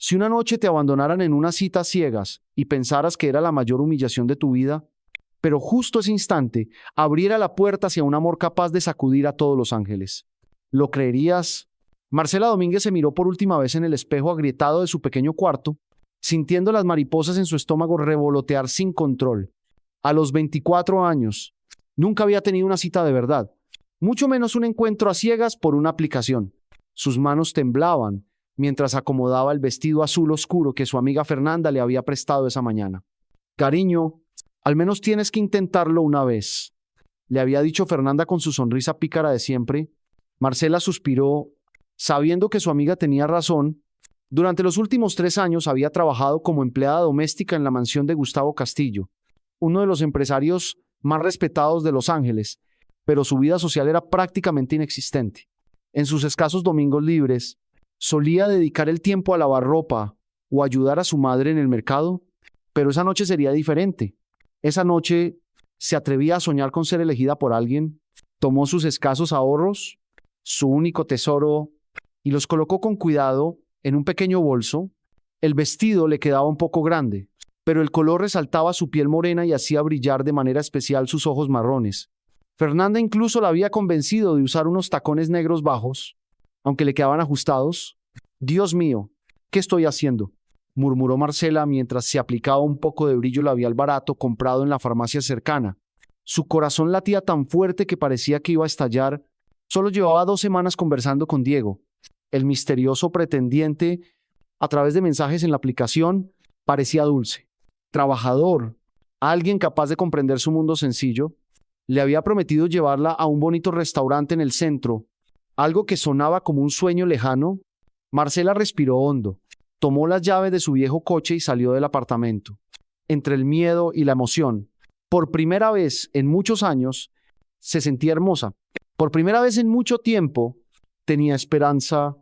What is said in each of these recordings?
Si una noche te abandonaran en una cita a ciegas y pensaras que era la mayor humillación de tu vida, pero justo ese instante abriera la puerta hacia un amor capaz de sacudir a todos los ángeles, ¿lo creerías? Marcela Domínguez se miró por última vez en el espejo agrietado de su pequeño cuarto, sintiendo las mariposas en su estómago revolotear sin control. A los 24 años, nunca había tenido una cita de verdad, mucho menos un encuentro a ciegas por una aplicación. Sus manos temblaban mientras acomodaba el vestido azul oscuro que su amiga Fernanda le había prestado esa mañana. Cariño, al menos tienes que intentarlo una vez, le había dicho Fernanda con su sonrisa pícara de siempre. Marcela suspiró, sabiendo que su amiga tenía razón. Durante los últimos 3 años había trabajado como empleada doméstica en la mansión de Gustavo Castillo, uno de los empresarios más respetados de Los Ángeles, pero su vida social era prácticamente inexistente. En sus escasos domingos libres, solía dedicar el tiempo a lavar ropa o ayudar a su madre en el mercado, pero esa noche sería diferente. Esa noche se atrevía a soñar con ser elegida por alguien, tomó sus escasos ahorros, su único tesoro, y los colocó con cuidado en un pequeño bolso. El vestido le quedaba un poco grande, pero el color resaltaba su piel morena y hacía brillar de manera especial sus ojos marrones. Fernanda incluso la había convencido de usar unos tacones negros bajos, aunque le quedaban ajustados. «Dios mío, ¿qué estoy haciendo?», murmuró Marcela mientras se aplicaba un poco de brillo labial barato comprado en la farmacia cercana. Su corazón latía tan fuerte que parecía que iba a estallar. Solo llevaba 2 semanas conversando con Diego, el misterioso pretendiente. A través de mensajes en la aplicación, parecía dulce, trabajador, alguien capaz de comprender su mundo sencillo. Le había prometido llevarla a un bonito restaurante en el centro, algo que sonaba como un sueño lejano. Marcela respiró hondo, tomó las llaves de su viejo coche y salió del apartamento. Entre el miedo y la emoción, por primera vez en muchos años, se sentía hermosa. Por primera vez en mucho tiempo, tenía esperanza.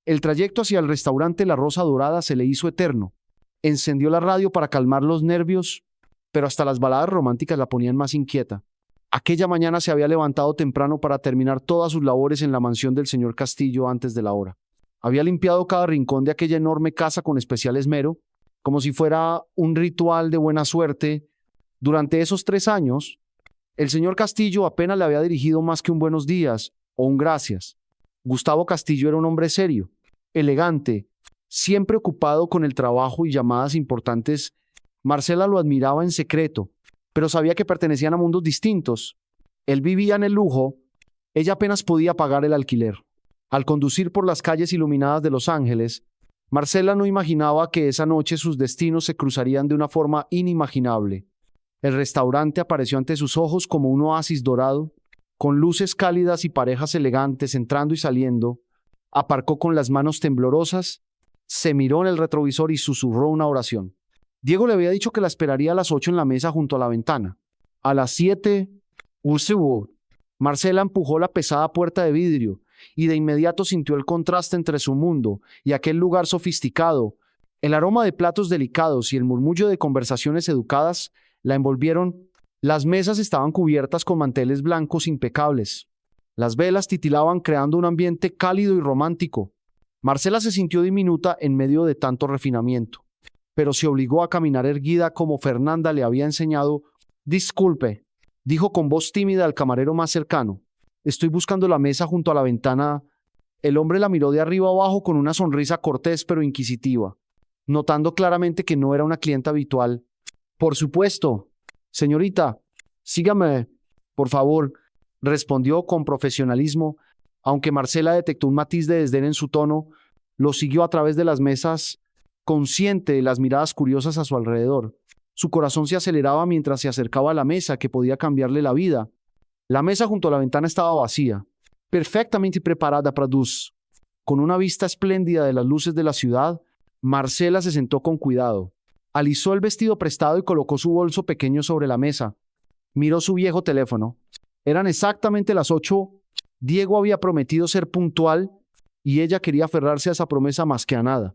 El trayecto hacia el restaurante La Rosa Dorada se le hizo eterno. Encendió la radio para calmar los nervios, pero hasta las baladas románticas la ponían más inquieta. Aquella mañana se había levantado temprano para terminar todas sus labores en la mansión del señor Castillo antes de la hora. Había limpiado cada rincón de aquella enorme casa con especial esmero, como si fuera un ritual de buena suerte. Durante esos 3 años, el señor Castillo apenas le había dirigido más que un buenos días o un gracias. Gustavo Castillo era un hombre serio, elegante, siempre ocupado con el trabajo y llamadas importantes. Marcela lo admiraba en secreto, pero sabía que pertenecían a mundos distintos. Él vivía en el lujo, ella apenas podía pagar el alquiler. Al conducir por las calles iluminadas de Los Ángeles, Marcela no imaginaba que esa noche sus destinos se cruzarían de una forma inimaginable. El restaurante apareció ante sus ojos como un oasis dorado, con luces cálidas y parejas elegantes entrando y saliendo. Aparcó con las manos temblorosas, se miró en el retrovisor y susurró una oración. Diego le había dicho que la esperaría a las 8 en la mesa junto a la ventana. A las 7, Marcela empujó la pesada puerta de vidrio y de inmediato sintió el contraste entre su mundo y aquel lugar sofisticado. El aroma de platos delicados y el murmullo de conversaciones educadas la envolvieron. Las mesas estaban cubiertas con manteles blancos impecables. Las velas titilaban creando un ambiente cálido y romántico. Marcela se sintió diminuta en medio de tanto refinamiento, pero se obligó a caminar erguida como Fernanda le había enseñado. «Disculpe», dijo con voz tímida al camarero más cercano. «Estoy buscando la mesa junto a la ventana». El hombre la miró de arriba abajo con una sonrisa cortés pero inquisitiva, notando claramente que no era una clienta habitual. «Por supuesto, señorita, sígame, por favor», respondió con profesionalismo. Aunque Marcela detectó un matiz de desdén en su tono, lo siguió a través de las mesas, consciente de las miradas curiosas a su alrededor. Su corazón se aceleraba mientras se acercaba a la mesa que podía cambiarle la vida. La mesa junto a la ventana estaba vacía, perfectamente preparada para dos. Con una vista espléndida de las luces de la ciudad, Marcela se sentó con cuidado. Alisó el vestido prestado y colocó su bolso pequeño sobre la mesa. Miró su viejo teléfono. Eran exactamente las 8. Diego había prometido ser puntual y ella quería aferrarse a esa promesa más que a nada.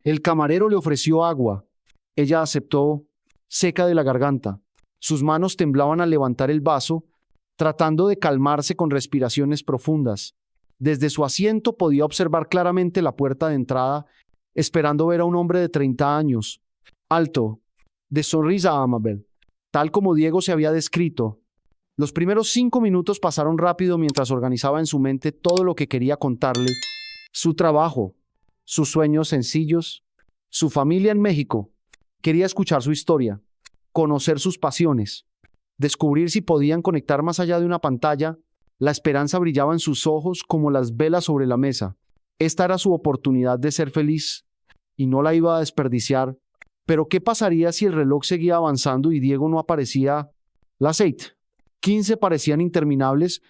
El camarero le ofreció agua. Ella aceptó, seca de la garganta. Sus manos temblaban al levantar el vaso, tratando de calmarse con respiraciones profundas. Desde su asiento podía observar claramente la puerta de entrada, esperando ver a un hombre de 30 años, alto, de sonrisa amable, tal como Diego se había descrito. Los primeros 5 minutos pasaron rápido mientras organizaba en su mente todo lo que quería contarle: su trabajo, sus sueños sencillos, su familia en México. Quería escuchar su historia, conocer sus pasiones, descubrir si podían conectar más allá de una pantalla. La esperanza brillaba en sus ojos como las velas sobre la mesa. Esta era su oportunidad de ser feliz y no la iba a desperdiciar. Pero ¿qué pasaría si el reloj seguía avanzando y Diego no aparecía? Las 8:15 parecían interminables.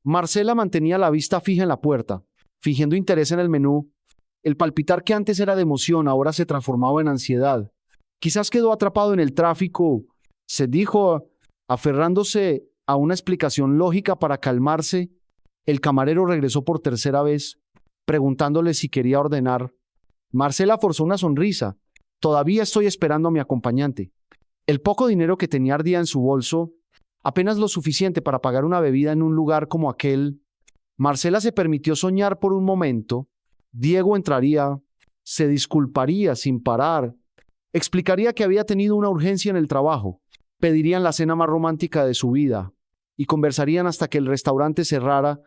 Marcela mantenía la vista fija en la puerta, fingiendo interés en el menú. El palpitar que antes era de emoción ahora se transformaba en ansiedad. Quizás quedó atrapado en el tráfico, se dijo, aferrándose a una explicación lógica para calmarse. El camarero regresó por tercera vez, preguntándole si quería ordenar. Marcela forzó una sonrisa. Todavía estoy esperando a mi acompañante. El poco dinero que tenía ardía en su bolso, apenas lo suficiente para pagar una bebida en un lugar como aquel. Marcela se permitió soñar por un momento. Diego entraría, se disculparía sin parar, explicaría que había tenido una urgencia en el trabajo, pedirían la cena más romántica de su vida y conversarían hasta que el restaurante cerrara.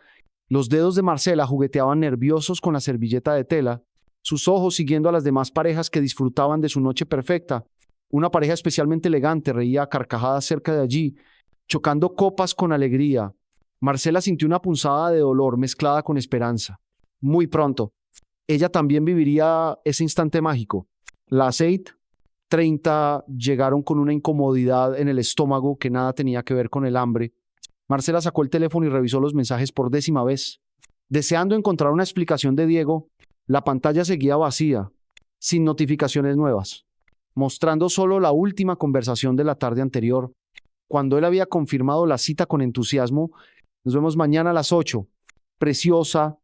Los dedos de Marcela jugueteaban nerviosos con la servilleta de tela, sus ojos siguiendo a las demás parejas que disfrutaban de su noche perfecta. Una pareja especialmente elegante reía a carcajadas cerca de allí, chocando copas con alegría. Marcela sintió una punzada de dolor mezclada con esperanza. Muy pronto, ella también viviría ese instante mágico. Las 8:30 llegaron con una incomodidad en el estómago que nada tenía que ver con el hambre. Marcela sacó el teléfono y revisó los mensajes por 10ª vez. Deseando encontrar una explicación de Diego, la pantalla seguía vacía, sin notificaciones nuevas, mostrando solo la última conversación de la tarde anterior, cuando él había confirmado la cita con entusiasmo. Nos vemos mañana a las 8. Preciosa,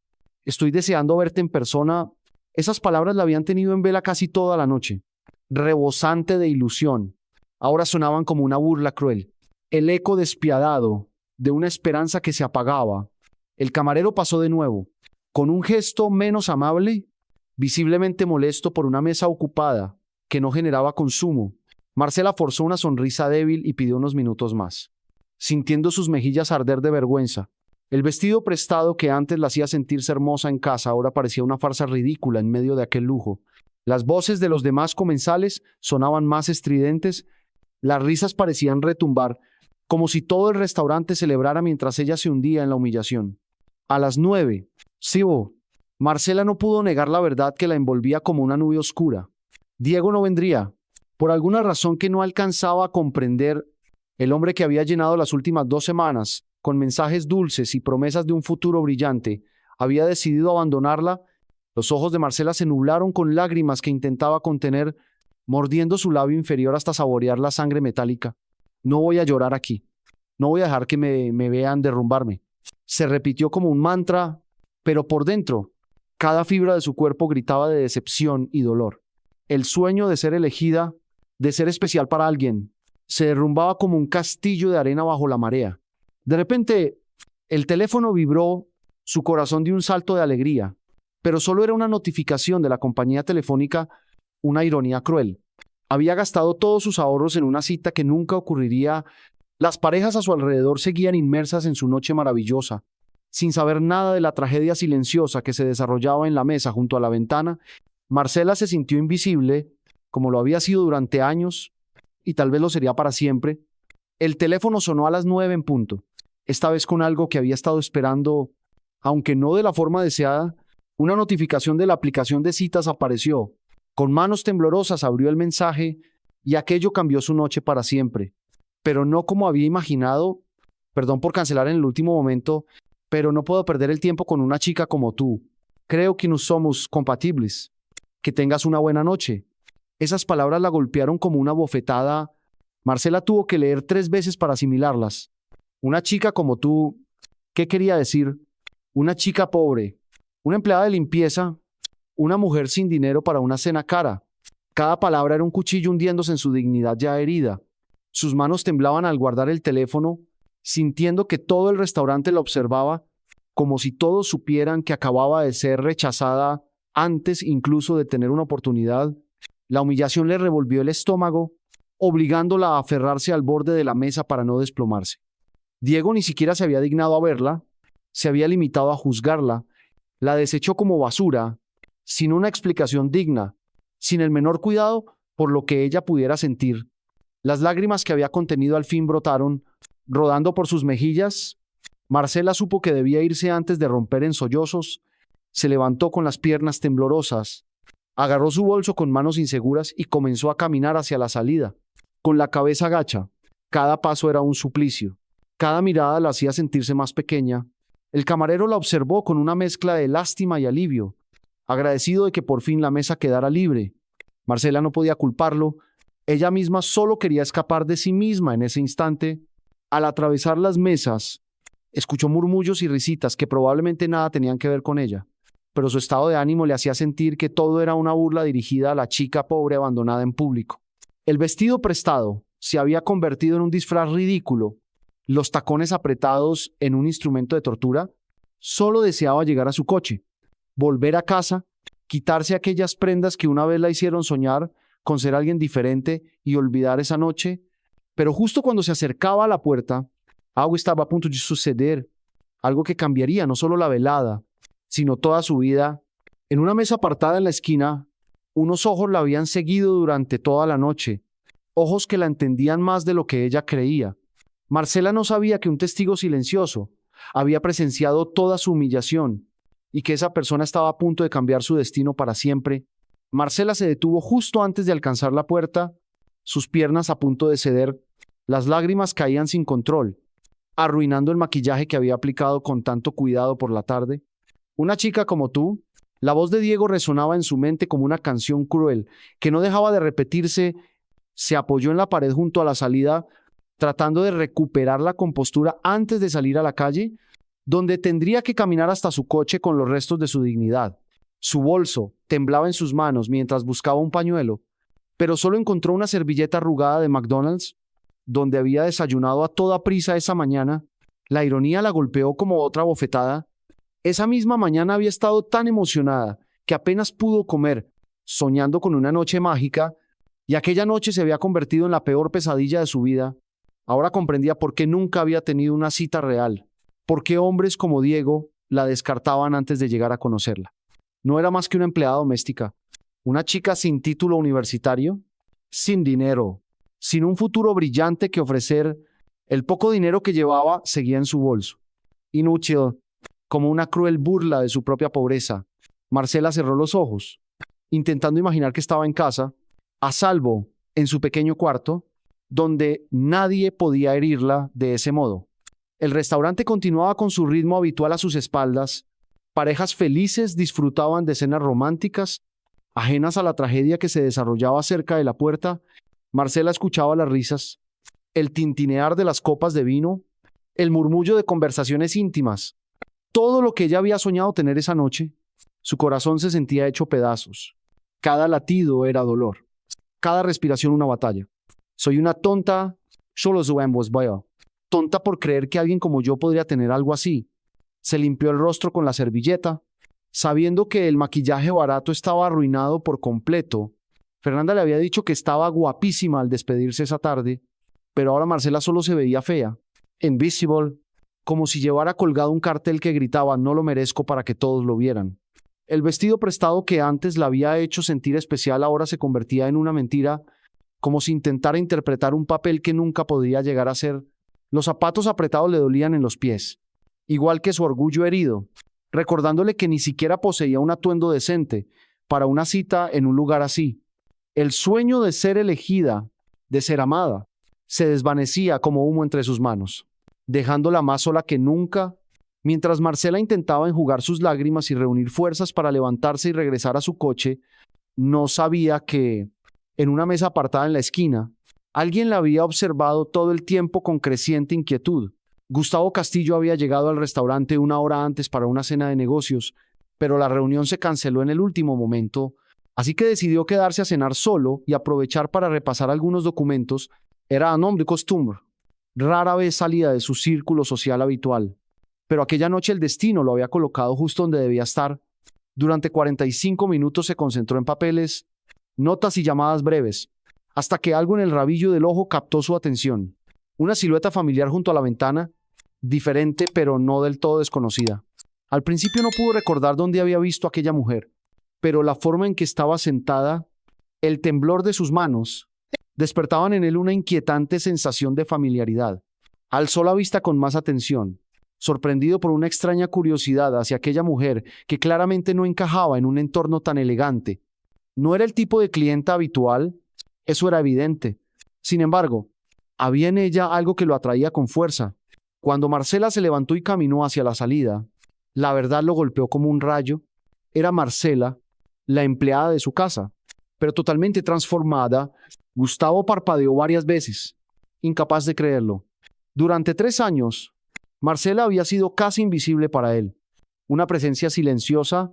estoy deseando verte en persona. Esas palabras la habían tenido en vela casi toda la noche, rebosante de ilusión. Ahora sonaban como una burla cruel, el eco despiadado de una esperanza que se apagaba. El camarero pasó de nuevo, con un gesto menos amable, visiblemente molesto por una mesa ocupada que no generaba consumo. Marcela forzó una sonrisa débil y pidió unos minutos más, sintiendo sus mejillas arder de vergüenza. El vestido prestado que antes la hacía sentirse hermosa en casa ahora parecía una farsa ridícula en medio de aquel lujo. Las voces de los demás comensales sonaban más estridentes, las risas parecían retumbar, como si todo el restaurante celebrara mientras ella se hundía en la humillación. A las 9, Sibo. Marcela no pudo negar la verdad que la envolvía como una nube oscura. Diego no vendría. Por alguna razón que no alcanzaba a comprender, el hombre que había llenado las últimas 2 semanas con mensajes dulces y promesas de un futuro brillante, había decidido abandonarla. Los ojos de Marcela se nublaron con lágrimas que intentaba contener, mordiendo su labio inferior hasta saborear la sangre metálica. No voy a llorar aquí. No voy a dejar que me vean derrumbarme. Se repitió como un mantra, pero por dentro, cada fibra de su cuerpo gritaba de decepción y dolor. El sueño de ser elegida, de ser especial para alguien, se derrumbaba como un castillo de arena bajo la marea. De repente, el teléfono vibró, su corazón dio un salto de alegría, pero solo era una notificación de la compañía telefónica, una ironía cruel. Había gastado todos sus ahorros en una cita que nunca ocurriría. Las parejas a su alrededor seguían inmersas en su noche maravillosa, sin saber nada de la tragedia silenciosa que se desarrollaba en la mesa junto a la ventana. Marcela se sintió invisible, como lo había sido durante años, y tal vez lo sería para siempre. El teléfono sonó a las 9 en punto, esta vez con algo que había estado esperando, aunque no de la forma deseada. Una notificación de la aplicación de citas apareció. Con manos temblorosas abrió el mensaje y aquello cambió su noche para siempre. Pero no como había imaginado. Perdón por cancelar en el último momento, pero no puedo perder el tiempo con una chica como tú. Creo que no somos compatibles. Que tengas una buena noche. Esas palabras la golpearon como una bofetada. Marcela tuvo que leer 3 veces para asimilarlas. Una chica como tú, ¿qué quería decir? Una chica pobre, una empleada de limpieza, una mujer sin dinero para una cena cara. Cada palabra era un cuchillo hundiéndose en su dignidad ya herida. Sus manos temblaban al guardar el teléfono, sintiendo que todo el restaurante la observaba, como si todos supieran que acababa de ser rechazada antes incluso de tener una oportunidad, la humillación le revolvió el estómago, obligándola a aferrarse al borde de la mesa para no desplomarse. Diego ni siquiera se había dignado a verla, se había limitado a juzgarla, la desechó como basura, sin una explicación digna, sin el menor cuidado por lo que ella pudiera sentir. Las lágrimas que había contenido al fin brotaron, rodando por sus mejillas. Marcela supo que debía irse antes de romper en sollozos. Se levantó con las piernas temblorosas, agarró su bolso con manos inseguras y comenzó a caminar hacia la salida, con la cabeza gacha. Cada paso era un suplicio. Cada mirada la hacía sentirse más pequeña. El camarero la observó con una mezcla de lástima y alivio, agradecido de que por fin la mesa quedara libre. Marcela no podía culparlo. Ella misma solo quería escapar de sí misma en ese instante. Al atravesar las mesas, escuchó murmullos y risitas que probablemente nada tenían que ver con ella, pero su estado de ánimo le hacía sentir que todo era una burla dirigida a la chica pobre abandonada en público. El vestido prestado se había convertido en un disfraz ridículo, los tacones apretados en un instrumento de tortura. Solo deseaba llegar a su coche, volver a casa, quitarse aquellas prendas que una vez la hicieron soñar con ser alguien diferente y olvidar esa noche. Pero justo cuando se acercaba a la puerta, algo estaba a punto de suceder, algo que cambiaría no solo la velada, sino toda su vida. En una mesa apartada en la esquina, unos ojos la habían seguido durante toda la noche, ojos que la entendían más de lo que ella creía. Marcela no sabía que un testigo silencioso había presenciado toda su humillación y que esa persona estaba a punto de cambiar su destino para siempre. Marcela se detuvo justo antes de alcanzar la puerta, sus piernas a punto de ceder. Las lágrimas caían sin control, arruinando el maquillaje que había aplicado con tanto cuidado por la tarde. Una chica como tú. La voz de Diego resonaba en su mente como una canción cruel, que no dejaba de repetirse. Se apoyó en la pared junto a la salida, tratando de recuperar la compostura antes de salir a la calle, donde tendría que caminar hasta su coche con los restos de su dignidad. Su bolso temblaba en sus manos mientras buscaba un pañuelo, pero solo encontró una servilleta arrugada de McDonald's, donde había desayunado a toda prisa esa mañana. La ironía la golpeó como otra bofetada. Esa misma mañana había estado tan emocionada que apenas pudo comer, soñando con una noche mágica, y aquella noche se había convertido en la peor pesadilla de su vida. Ahora comprendía por qué nunca había tenido una cita real, por qué hombres como Diego la descartaban antes de llegar a conocerla. No era más que una empleada doméstica, una chica sin título universitario, sin dinero, sin un futuro brillante que ofrecer. El poco dinero que llevaba seguía en su bolso. Inútil, como una cruel burla de su propia pobreza. Marcela cerró los ojos, intentando imaginar que estaba en casa, a salvo en su pequeño cuarto, donde nadie podía herirla de ese modo. El restaurante continuaba con su ritmo habitual a sus espaldas. Parejas felices disfrutaban de cenas románticas, ajenas a la tragedia que se desarrollaba cerca de la puerta. Marcela escuchaba las risas, el tintinear de las copas de vino, el murmullo de conversaciones íntimas. Todo lo que ella había soñado tener esa noche. Su corazón se sentía hecho pedazos. Cada latido era dolor, cada respiración una batalla. Soy una tonta, solo ambos vaya. Tonta por creer que alguien como yo podría tener algo así. Se limpió el rostro con la servilleta, sabiendo que el maquillaje barato estaba arruinado por completo. Fernanda le había dicho que estaba guapísima al despedirse esa tarde, pero ahora Marcela solo se veía fea, invisible, como si llevara colgado un cartel que gritaba "no lo merezco" para que todos lo vieran. El vestido prestado que antes la había hecho sentir especial ahora se convertía en una mentira, como si intentara interpretar un papel que nunca podría llegar a ser. Los zapatos apretados le dolían en los pies, igual que su orgullo herido, recordándole que ni siquiera poseía un atuendo decente para una cita en un lugar así. El sueño de ser elegida, de ser amada, se desvanecía como humo entre sus manos, dejándola más sola que nunca. Mientras Marcela intentaba enjugar sus lágrimas y reunir fuerzas para levantarse y regresar a su coche, no sabía que, en una mesa apartada en la esquina, alguien la había observado todo el tiempo con creciente inquietud. Gustavo Castillo había llegado al restaurante una hora antes para una cena de negocios, pero la reunión se canceló en el último momento, así que decidió quedarse a cenar solo y aprovechar para repasar algunos documentos. Era un hombre de costumbre. Rara vez salía de su círculo social habitual, pero aquella noche el destino lo había colocado justo donde debía estar. Durante 45 minutos se concentró en papeles, notas y llamadas breves, hasta que algo en el rabillo del ojo captó su atención. Una silueta familiar junto a la ventana, diferente pero no del todo desconocida. Al principio no pudo recordar dónde había visto a aquella mujer, pero la forma en que estaba sentada, el temblor de sus manos, despertaban en él una inquietante sensación de familiaridad. Alzó la vista con más atención, sorprendido por una extraña curiosidad hacia aquella mujer que claramente no encajaba en un entorno tan elegante. No era el tipo de clienta habitual, eso era evidente. Sin embargo, había en ella algo que lo atraía con fuerza. Cuando Marcela se levantó y caminó hacia la salida, la verdad lo golpeó como un rayo. Era Marcela, la empleada de su casa, pero totalmente transformada. Gustavo parpadeó varias veces, incapaz de creerlo. Durante 3 años, Marcela había sido casi invisible para él. Una presencia silenciosa,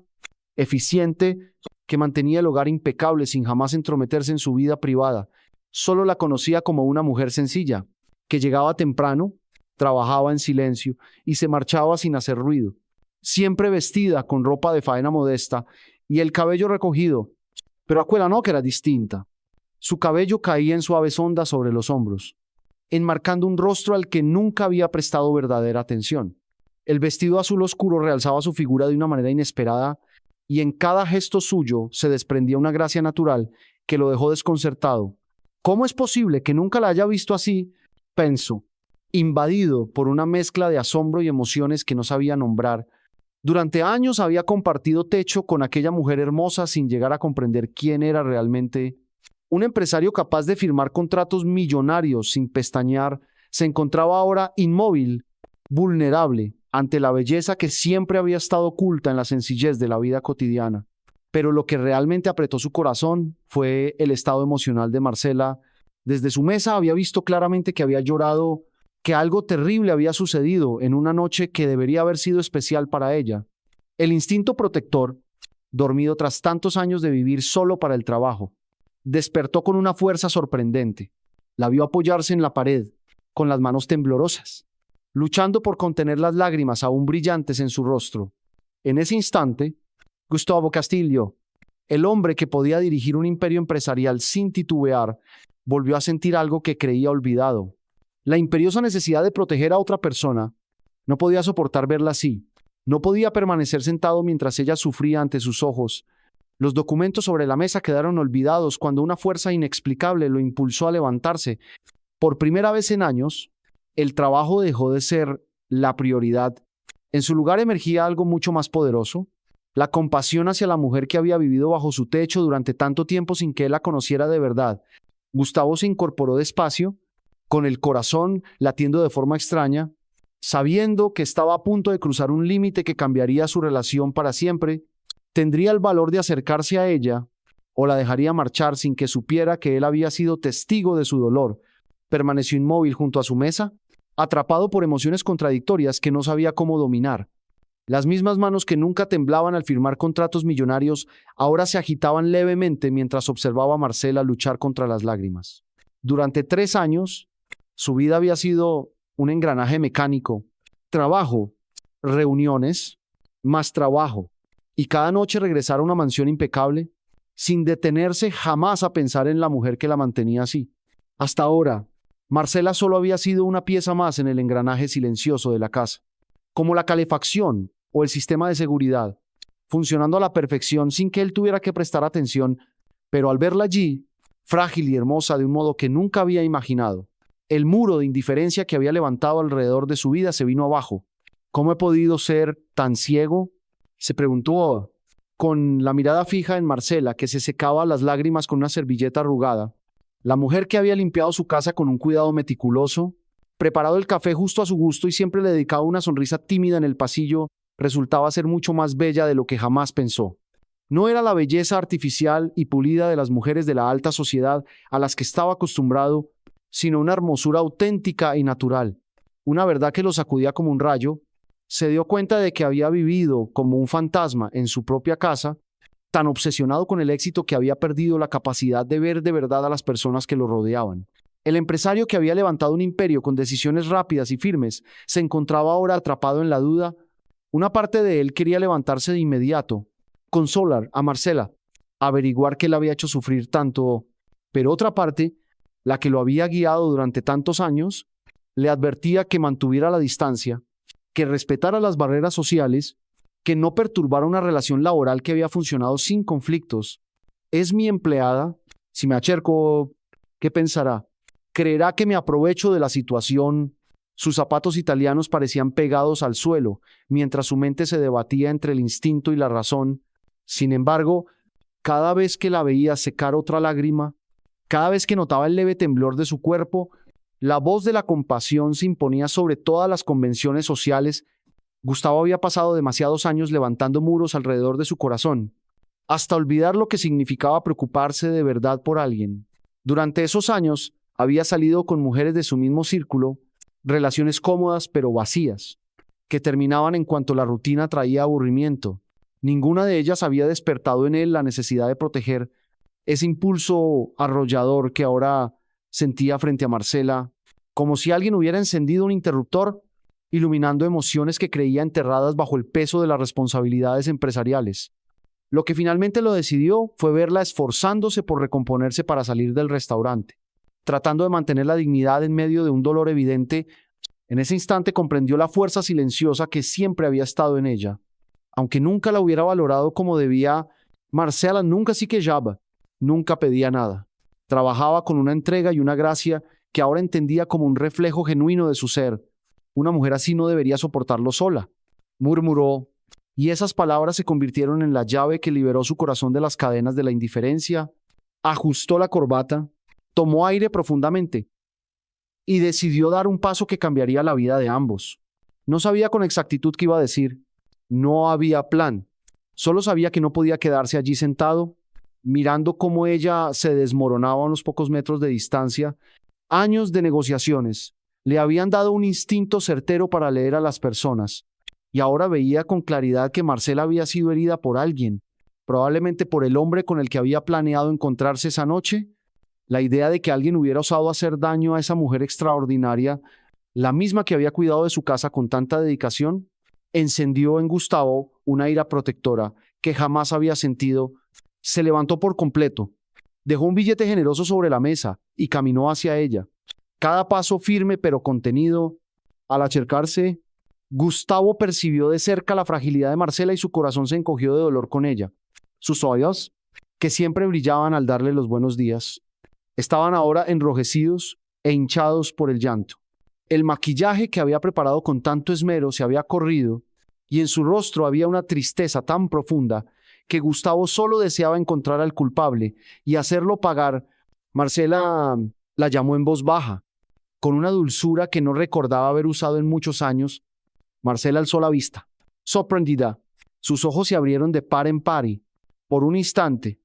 eficiente, que mantenía el hogar impecable sin jamás entrometerse en su vida privada. Solo la conocía como una mujer sencilla, que llegaba temprano, trabajaba en silencio y se marchaba sin hacer ruido. Siempre vestida con ropa de faena modesta y el cabello recogido, pero Aquela no, que era distinta. Su cabello caía en suaves ondas sobre los hombros, enmarcando un rostro al que nunca había prestado verdadera atención. El vestido azul oscuro realzaba su figura de una manera inesperada y en cada gesto suyo se desprendía una gracia natural que lo dejó desconcertado. ¿Cómo es posible que nunca la haya visto así?, pensó, invadido por una mezcla de asombro y emociones que no sabía nombrar. Durante años había compartido techo con aquella mujer hermosa sin llegar a comprender quién era realmente. Un empresario capaz de firmar contratos millonarios sin pestañear, se encontraba ahora inmóvil, vulnerable, ante la belleza que siempre había estado oculta en la sencillez de la vida cotidiana. Pero lo que realmente apretó su corazón fue el estado emocional de Marcela. Desde su mesa había visto claramente que había llorado, que algo terrible había sucedido en una noche que debería haber sido especial para ella. El instinto protector, dormido tras tantos años de vivir solo para el trabajo, despertó con una fuerza sorprendente. La vio apoyarse en la pared, con las manos temblorosas, luchando por contener las lágrimas aún brillantes en su rostro. En ese instante, Gustavo Castillo, el hombre que podía dirigir un imperio empresarial sin titubear, volvió a sentir algo que creía olvidado. La imperiosa necesidad de proteger a otra persona. No podía soportar verla así. No podía permanecer sentado mientras ella sufría ante sus ojos. Los documentos sobre la mesa quedaron olvidados cuando una fuerza inexplicable lo impulsó a levantarse. Por primera vez en años, el trabajo dejó de ser la prioridad. En su lugar emergía algo mucho más poderoso, la compasión hacia la mujer que había vivido bajo su techo durante tanto tiempo sin que él la conociera de verdad. Gustavo se incorporó despacio, con el corazón latiendo de forma extraña, sabiendo que estaba a punto de cruzar un límite que cambiaría su relación para siempre. Tendría el valor de acercarse a ella o la dejaría marchar sin que supiera que él había sido testigo de su dolor. Permaneció inmóvil junto a su mesa, atrapado por emociones contradictorias que no sabía cómo dominar. Las mismas manos que nunca temblaban al firmar contratos millonarios ahora se agitaban levemente mientras observaba a Marcela luchar contra las lágrimas. Durante 3 años, su vida había sido un engranaje mecánico. Trabajo, reuniones, más trabajo. Y cada noche regresar a una mansión impecable, sin detenerse jamás a pensar en la mujer que la mantenía así. Hasta ahora, Marcela solo había sido una pieza más en el engranaje silencioso de la casa, como la calefacción o el sistema de seguridad, funcionando a la perfección sin que él tuviera que prestar atención, pero al verla allí, frágil y hermosa de un modo que nunca había imaginado, el muro de indiferencia que había levantado alrededor de su vida se vino abajo. ¿Cómo he podido ser tan ciego?, se preguntó, con la mirada fija en Marcela, que se secaba las lágrimas con una servilleta arrugada. La mujer que había limpiado su casa con un cuidado meticuloso, preparado el café justo a su gusto y siempre le dedicaba una sonrisa tímida en el pasillo, resultaba ser mucho más bella de lo que jamás pensó. No era la belleza artificial y pulida de las mujeres de la alta sociedad a las que estaba acostumbrado, sino una hermosura auténtica y natural. Una verdad que lo sacudía como un rayo. Se dio cuenta de que había vivido como un fantasma en su propia casa, tan obsesionado con el éxito que había perdido la capacidad de ver de verdad a las personas que lo rodeaban. El empresario que había levantado un imperio con decisiones rápidas y firmes se encontraba ahora atrapado en la duda. Una parte de él quería levantarse de inmediato, consolar a Marcela, averiguar qué la había hecho sufrir tanto, pero otra parte, la que lo había guiado durante tantos años, le advertía que mantuviera la distancia, que respetara las barreras sociales, que no perturbara una relación laboral que había funcionado sin conflictos. Es mi empleada. Si me acerco, ¿qué pensará? ¿Creerá que me aprovecho de la situación? Sus zapatos italianos parecían pegados al suelo, mientras su mente se debatía entre el instinto y la razón. Sin embargo, cada vez que la veía secar otra lágrima, cada vez que notaba el leve temblor de su cuerpo, la voz de la compasión se imponía sobre todas las convenciones sociales. Gustavo había pasado demasiados años levantando muros alrededor de su corazón, hasta olvidar lo que significaba preocuparse de verdad por alguien. Durante esos años, había salido con mujeres de su mismo círculo, relaciones cómodas pero vacías, que terminaban en cuanto la rutina traía aburrimiento. Ninguna de ellas había despertado en él la necesidad de proteger ese impulso arrollador que ahora sentía frente a Marcela, como si alguien hubiera encendido un interruptor, iluminando emociones que creía enterradas bajo el peso de las responsabilidades empresariales. Lo que finalmente lo decidió fue verla esforzándose por recomponerse para salir del restaurante, tratando de mantener la dignidad en medio de un dolor evidente. En ese instante comprendió la fuerza silenciosa que siempre había estado en ella. Aunque nunca la hubiera valorado como debía, Marcela nunca se quejaba, nunca pedía nada. Trabajaba con una entrega y una gracia que ahora entendía como un reflejo genuino de su ser. Una mujer así no debería soportarlo sola, murmuró, y esas palabras se convirtieron en la llave que liberó su corazón de las cadenas de la indiferencia. Ajustó la corbata, tomó aire profundamente y decidió dar un paso que cambiaría la vida de ambos. No sabía con exactitud qué iba a decir. No había plan. Solo sabía que no podía quedarse allí sentado, mirando cómo ella se desmoronaba a unos pocos metros de distancia. Años de negociaciones le habían dado un instinto certero para leer a las personas, y ahora veía con claridad que Marcela había sido herida por alguien, probablemente por el hombre con el que había planeado encontrarse esa noche. La idea de que alguien hubiera osado hacer daño a esa mujer extraordinaria, la misma que había cuidado de su casa con tanta dedicación, encendió en Gustavo una ira protectora que jamás había sentido. Se levantó por completo, dejó un billete generoso sobre la mesa y caminó hacia ella. Cada paso firme pero contenido. Al acercarse, Gustavo percibió de cerca la fragilidad de Marcela y su corazón se encogió de dolor con ella. Sus ojos, que siempre brillaban al darle los buenos días, estaban ahora enrojecidos e hinchados por el llanto. El maquillaje que había preparado con tanto esmero se había corrido y en su rostro había una tristeza tan profunda que Gustavo solo deseaba encontrar al culpable y hacerlo pagar. Marcela la llamó en voz baja, con una dulzura que no recordaba haber usado en muchos años. Marcela alzó la vista, sorprendida. Sus ojos se abrieron de par en par y, por un instante,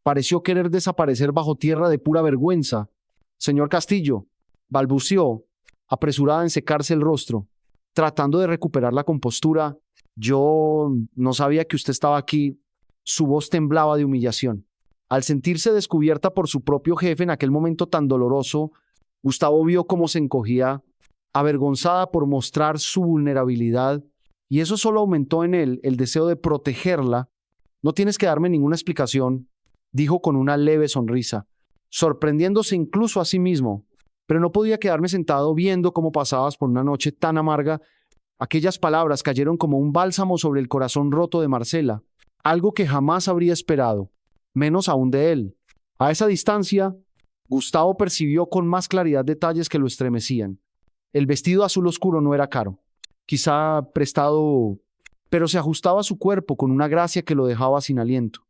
pareció querer desaparecer bajo tierra de pura vergüenza. «Señor Castillo», balbuceó, apresurada en secarse el rostro, tratando de recuperar la compostura. «Yo no sabía que usted estaba aquí». Su voz temblaba de humillación. Al sentirse descubierta por su propio jefe en aquel momento tan doloroso, Gustavo vio cómo se encogía, avergonzada por mostrar su vulnerabilidad, y eso solo aumentó en él el deseo de protegerla. «No tienes que darme ninguna explicación», dijo con una leve sonrisa, sorprendiéndose incluso a sí mismo. «Pero no podía quedarme sentado viendo cómo pasabas por una noche tan amarga». Aquellas palabras cayeron como un bálsamo sobre el corazón roto de Marcela, algo que jamás habría esperado, menos aún de él. A esa distancia, Gustavo percibió con más claridad detalles que lo estremecían. El vestido azul oscuro no era caro, quizá prestado, pero se ajustaba a su cuerpo con una gracia que lo dejaba sin aliento.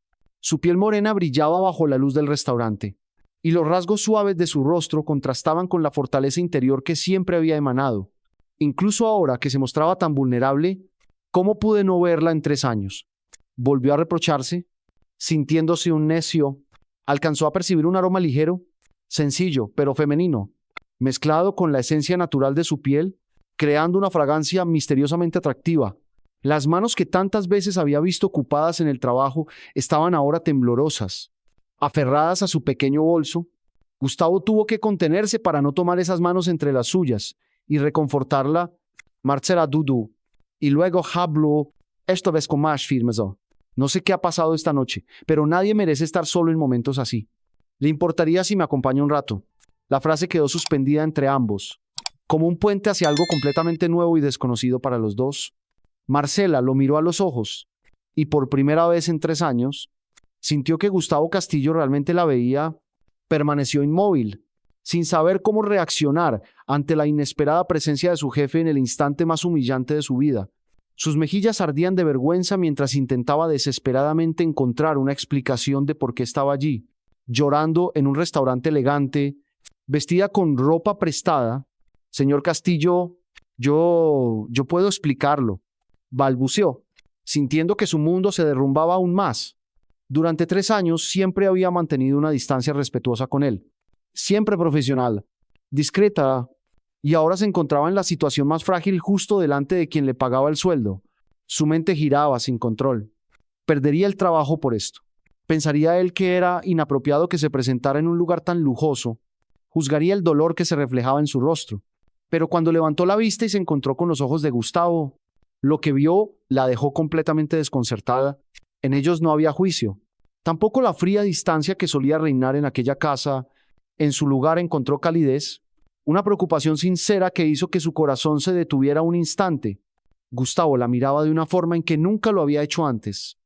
Su piel morena brillaba bajo la luz del restaurante, y los rasgos suaves de su rostro contrastaban con la fortaleza interior que siempre había emanado. Incluso ahora que se mostraba tan vulnerable, ¿cómo pude no verla en 3 años? Volvió a reprocharse, sintiéndose un necio. Alcanzó a percibir un aroma ligero, sencillo, pero femenino, mezclado con la esencia natural de su piel, creando una fragancia misteriosamente atractiva. Las manos que tantas veces había visto ocupadas en el trabajo estaban ahora temblorosas, aferradas a su pequeño bolso. Gustavo tuvo que contenerse para no tomar esas manos entre las suyas y reconfortarla. «Marcela Dudu», y luego habló esta vez con más firmeza. No sé qué ha pasado esta noche, pero nadie merece estar solo en momentos así. ¿Le importaría si me acompaña un rato? La frase quedó suspendida entre ambos, como un puente hacia algo completamente nuevo y desconocido para los dos. Marcela lo miró a los ojos y por primera vez en 3 años, sintió que Gustavo Castillo realmente la veía. Permaneció inmóvil, sin saber cómo reaccionar ante la inesperada presencia de su jefe en el instante más humillante de su vida. Sus mejillas ardían de vergüenza mientras intentaba desesperadamente encontrar una explicación de por qué estaba allí, llorando en un restaurante elegante, vestida con ropa prestada. Señor Castillo, yo puedo explicarlo, balbuceó, sintiendo que su mundo se derrumbaba aún más. Durante 3 años siempre había mantenido una distancia respetuosa con él, siempre profesional, discreta, y ahora se encontraba en la situación más frágil justo delante de quien le pagaba el sueldo. Su mente giraba sin control. Perdería el trabajo por esto. Pensaría él que era inapropiado que se presentara en un lugar tan lujoso. Juzgaría el dolor que se reflejaba en su rostro. Pero cuando levantó la vista y se encontró con los ojos de Gustavo, lo que vio la dejó completamente desconcertada. En ellos no había juicio. Tampoco la fría distancia que solía reinar en aquella casa. En su lugar encontró calidez, una preocupación sincera que hizo que su corazón se detuviera un instante. Gustavo la miraba de una forma en que nunca lo había hecho antes,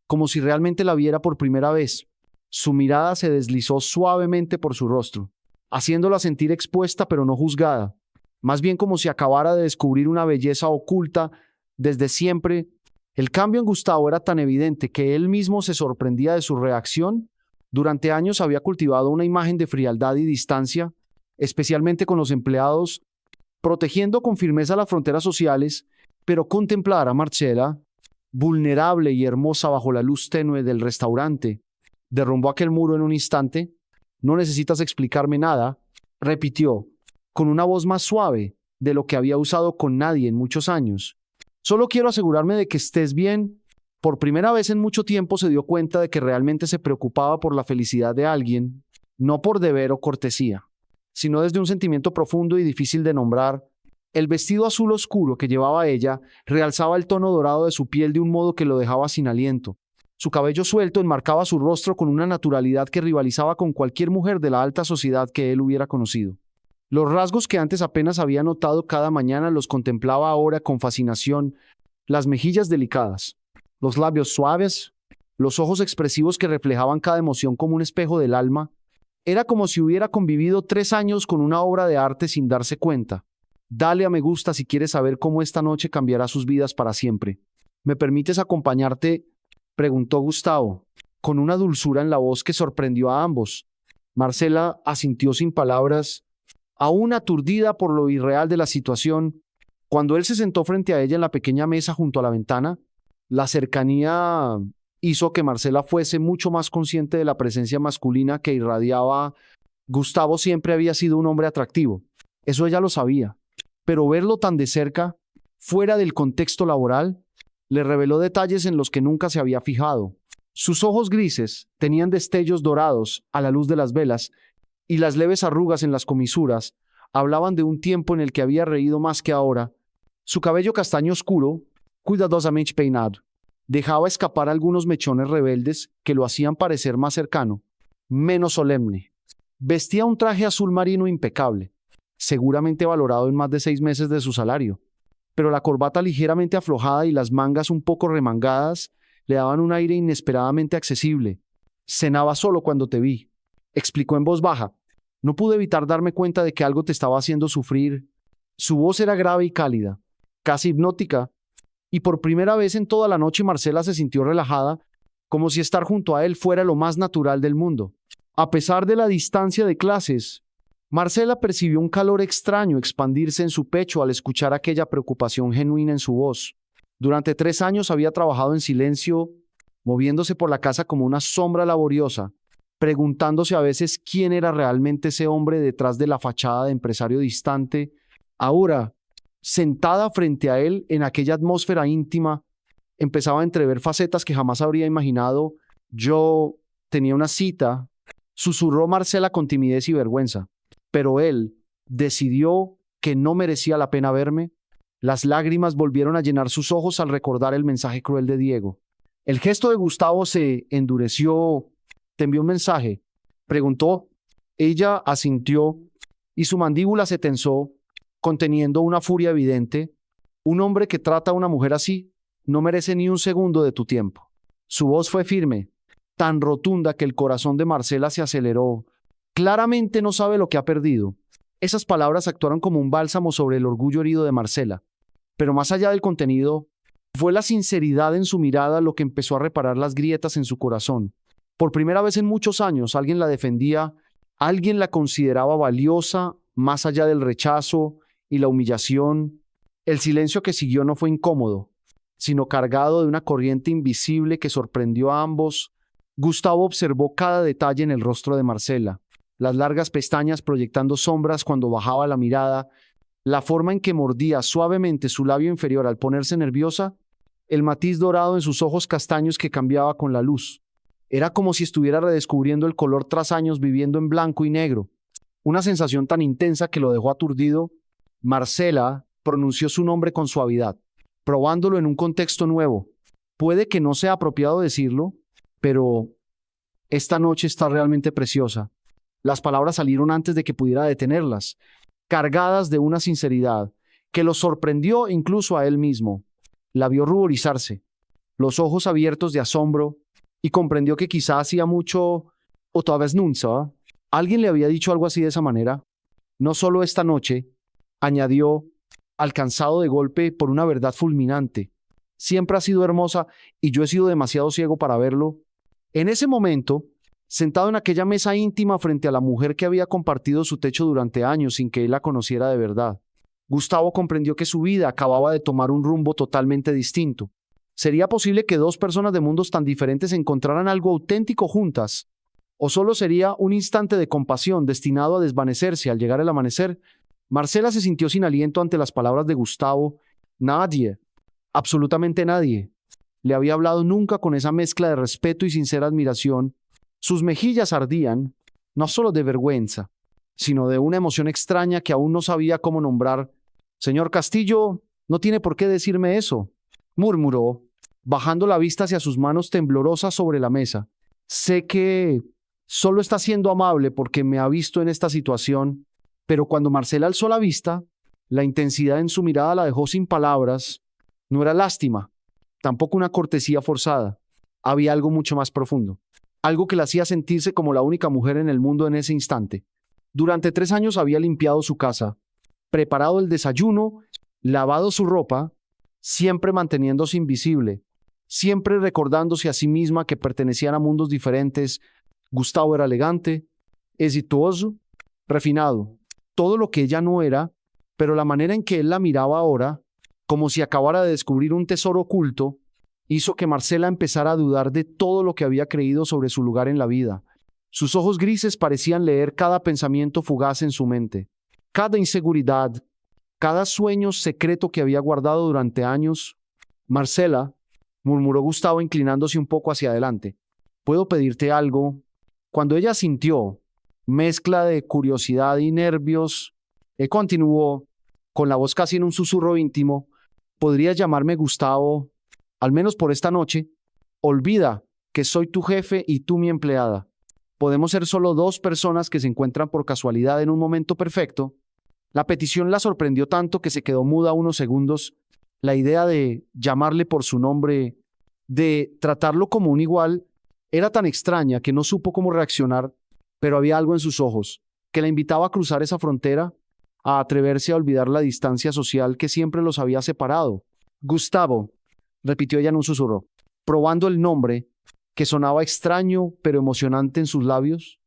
como si realmente la viera por primera vez. Su mirada se deslizó suavemente por su rostro, haciéndola sentir expuesta pero no juzgada, más bien como si acabara de descubrir una belleza oculta desde siempre. El cambio en Gustavo era tan evidente que él mismo se sorprendía de su reacción. Durante años había cultivado una imagen de frialdad y distancia, especialmente con los empleados, protegiendo con firmeza las fronteras sociales, pero contemplar a Marcela, vulnerable y hermosa bajo la luz tenue del restaurante, derrumbó aquel muro en un instante. No necesitas explicarme nada, repitió, con una voz más suave de lo que había usado con nadie en muchos años. Solo quiero asegurarme de que estés bien. Por primera vez en mucho tiempo se dio cuenta de que realmente se preocupaba por la felicidad de alguien, no por deber o cortesía, sino desde un sentimiento profundo y difícil de nombrar. El vestido azul oscuro que llevaba ella realzaba el tono dorado de su piel de un modo que lo dejaba sin aliento. Su cabello suelto enmarcaba su rostro con una naturalidad que rivalizaba con cualquier mujer de la alta sociedad que él hubiera conocido. Los rasgos que antes apenas había notado cada mañana los contemplaba ahora con fascinación: las mejillas delicadas, los labios suaves, los ojos expresivos que reflejaban cada emoción como un espejo del alma. Era como si hubiera convivido 3 años con una obra de arte sin darse cuenta. Dale a me gusta si quieres saber cómo esta noche cambiará sus vidas para siempre. ¿Me permites acompañarte?, preguntó Gustavo, con una dulzura en la voz que sorprendió a ambos. Marcela asintió sin palabras, aún aturdida por lo irreal de la situación. Cuando él se sentó frente a ella en la pequeña mesa junto a la ventana, la cercanía hizo que Marcela fuese mucho más consciente de la presencia masculina que irradiaba. Gustavo siempre había sido un hombre atractivo, eso ella lo sabía, pero verlo tan de cerca, fuera del contexto laboral, le reveló detalles en los que nunca se había fijado. Sus ojos grises tenían destellos dorados a la luz de las velas, y las leves arrugas en las comisuras hablaban de un tiempo en el que había reído más que ahora. Su cabello castaño oscuro, cuidadosamente peinado, dejaba escapar algunos mechones rebeldes que lo hacían parecer más cercano, menos solemne. Vestía un traje azul marino impecable, seguramente valorado en más de 6 meses de su salario, pero la corbata ligeramente aflojada y las mangas un poco remangadas le daban un aire inesperadamente accesible. «Cenaba solo cuando te vi», explicó en voz baja. «No pude evitar darme cuenta de que algo te estaba haciendo sufrir». Su voz era grave y cálida, casi hipnótica, y por primera vez en toda la noche Marcela se sintió relajada, como si estar junto a él fuera lo más natural del mundo. A pesar de la distancia de clases, Marcela percibió un calor extraño expandirse en su pecho al escuchar aquella preocupación genuina en su voz. Durante 3 años había trabajado en silencio, moviéndose por la casa como una sombra laboriosa, preguntándose a veces quién era realmente ese hombre detrás de la fachada de empresario distante. Ahora, sentada frente a él en aquella atmósfera íntima, empezaba a entrever facetas que jamás habría imaginado. «Yo tenía una cita», susurró Marcela con timidez y vergüenza. «Pero él decidió que no merecía la pena verme». Las lágrimas volvieron a llenar sus ojos al recordar el mensaje cruel de Diego. El gesto de Gustavo se endureció. ¿Te envió un mensaje? Preguntó. Ella asintió y su mandíbula se tensó, conteniendo una furia evidente. Un hombre que trata a una mujer así no merece ni un segundo de tu tiempo. Su voz fue firme, tan rotunda que el corazón de Marcela se aceleró. Claramente no sabe lo que ha perdido. Esas palabras actuaron como un bálsamo sobre el orgullo herido de Marcela. Pero más allá del contenido, fue la sinceridad en su mirada lo que empezó a reparar las grietas en su corazón. Por primera vez en muchos años, alguien la defendía, alguien la consideraba valiosa, más allá del rechazo y la humillación. El silencio que siguió no fue incómodo, sino cargado de una corriente invisible que sorprendió a ambos. Gustavo observó cada detalle en el rostro de Marcela, las largas pestañas proyectando sombras cuando bajaba la mirada, la forma en que mordía suavemente su labio inferior al ponerse nerviosa, el matiz dorado en sus ojos castaños que cambiaba con la luz. Era como si estuviera redescubriendo el color tras años viviendo en blanco y negro. Una sensación tan intensa que lo dejó aturdido. Marcela pronunció su nombre con suavidad, probándolo en un contexto nuevo. Puede que no sea apropiado decirlo, pero esta noche está realmente preciosa. Las palabras salieron antes de que pudiera detenerlas, cargadas de una sinceridad que lo sorprendió incluso a él mismo. La vio ruborizarse, los ojos abiertos de asombro, y comprendió que quizá hacía mucho, o tal vez nunca, alguien le había dicho algo así de esa manera. No solo esta noche, añadió, alcanzado de golpe por una verdad fulminante. Siempre ha sido hermosa y yo he sido demasiado ciego para verlo. En ese momento, sentado en aquella mesa íntima frente a la mujer que había compartido su techo durante años sin que él la conociera de verdad, Gustavo comprendió que su vida acababa de tomar un rumbo totalmente distinto. ¿Sería posible que dos personas de mundos tan diferentes encontraran algo auténtico juntas? ¿O solo sería un instante de compasión destinado a desvanecerse al llegar el amanecer? Marcela se sintió sin aliento ante las palabras de Gustavo. Nadie, absolutamente nadie, le había hablado nunca con esa mezcla de respeto y sincera admiración. Sus mejillas ardían, no solo de vergüenza, sino de una emoción extraña que aún no sabía cómo nombrar. «Señor Castillo, no tiene por qué decirme eso», murmuró, bajando la vista hacia sus manos temblorosas sobre la mesa. «Sé que solo está siendo amable porque me ha visto en esta situación». Pero cuando Marcela alzó la vista, la intensidad en su mirada la dejó sin palabras. No era lástima, tampoco una cortesía forzada. Había algo mucho más profundo, algo que la hacía sentirse como la única mujer en el mundo en ese instante. Durante 3 años había limpiado su casa, preparado el desayuno, lavado su ropa, siempre manteniéndose invisible, siempre recordándose a sí misma que pertenecían a mundos diferentes. Gustavo era elegante, exitoso, refinado, todo lo que ella no era, pero la manera en que él la miraba ahora, como si acabara de descubrir un tesoro oculto, hizo que Marcela empezara a dudar de todo lo que había creído sobre su lugar en la vida. Sus ojos grises parecían leer cada pensamiento fugaz en su mente, cada inseguridad, cada sueño secreto que había guardado durante años. «Marcela», murmuró Gustavo inclinándose un poco hacia adelante, «¿puedo pedirte algo?» Cuando ella asintió, mezcla de curiosidad y nervios, él continuó, con la voz casi en un susurro íntimo, «¿Podrías llamarme Gustavo, al menos por esta noche? Olvida que soy tu jefe y tú mi empleada. Podemos ser solo 2 personas que se encuentran por casualidad en un momento perfecto». La petición la sorprendió tanto que se quedó muda unos segundos. La idea de llamarle por su nombre, de tratarlo como un igual, era tan extraña que no supo cómo reaccionar, pero había algo en sus ojos que la invitaba a cruzar esa frontera, a atreverse a olvidar la distancia social que siempre los había separado. «Gustavo», repitió ella en un susurro, probando el nombre que sonaba extraño pero emocionante en sus labios.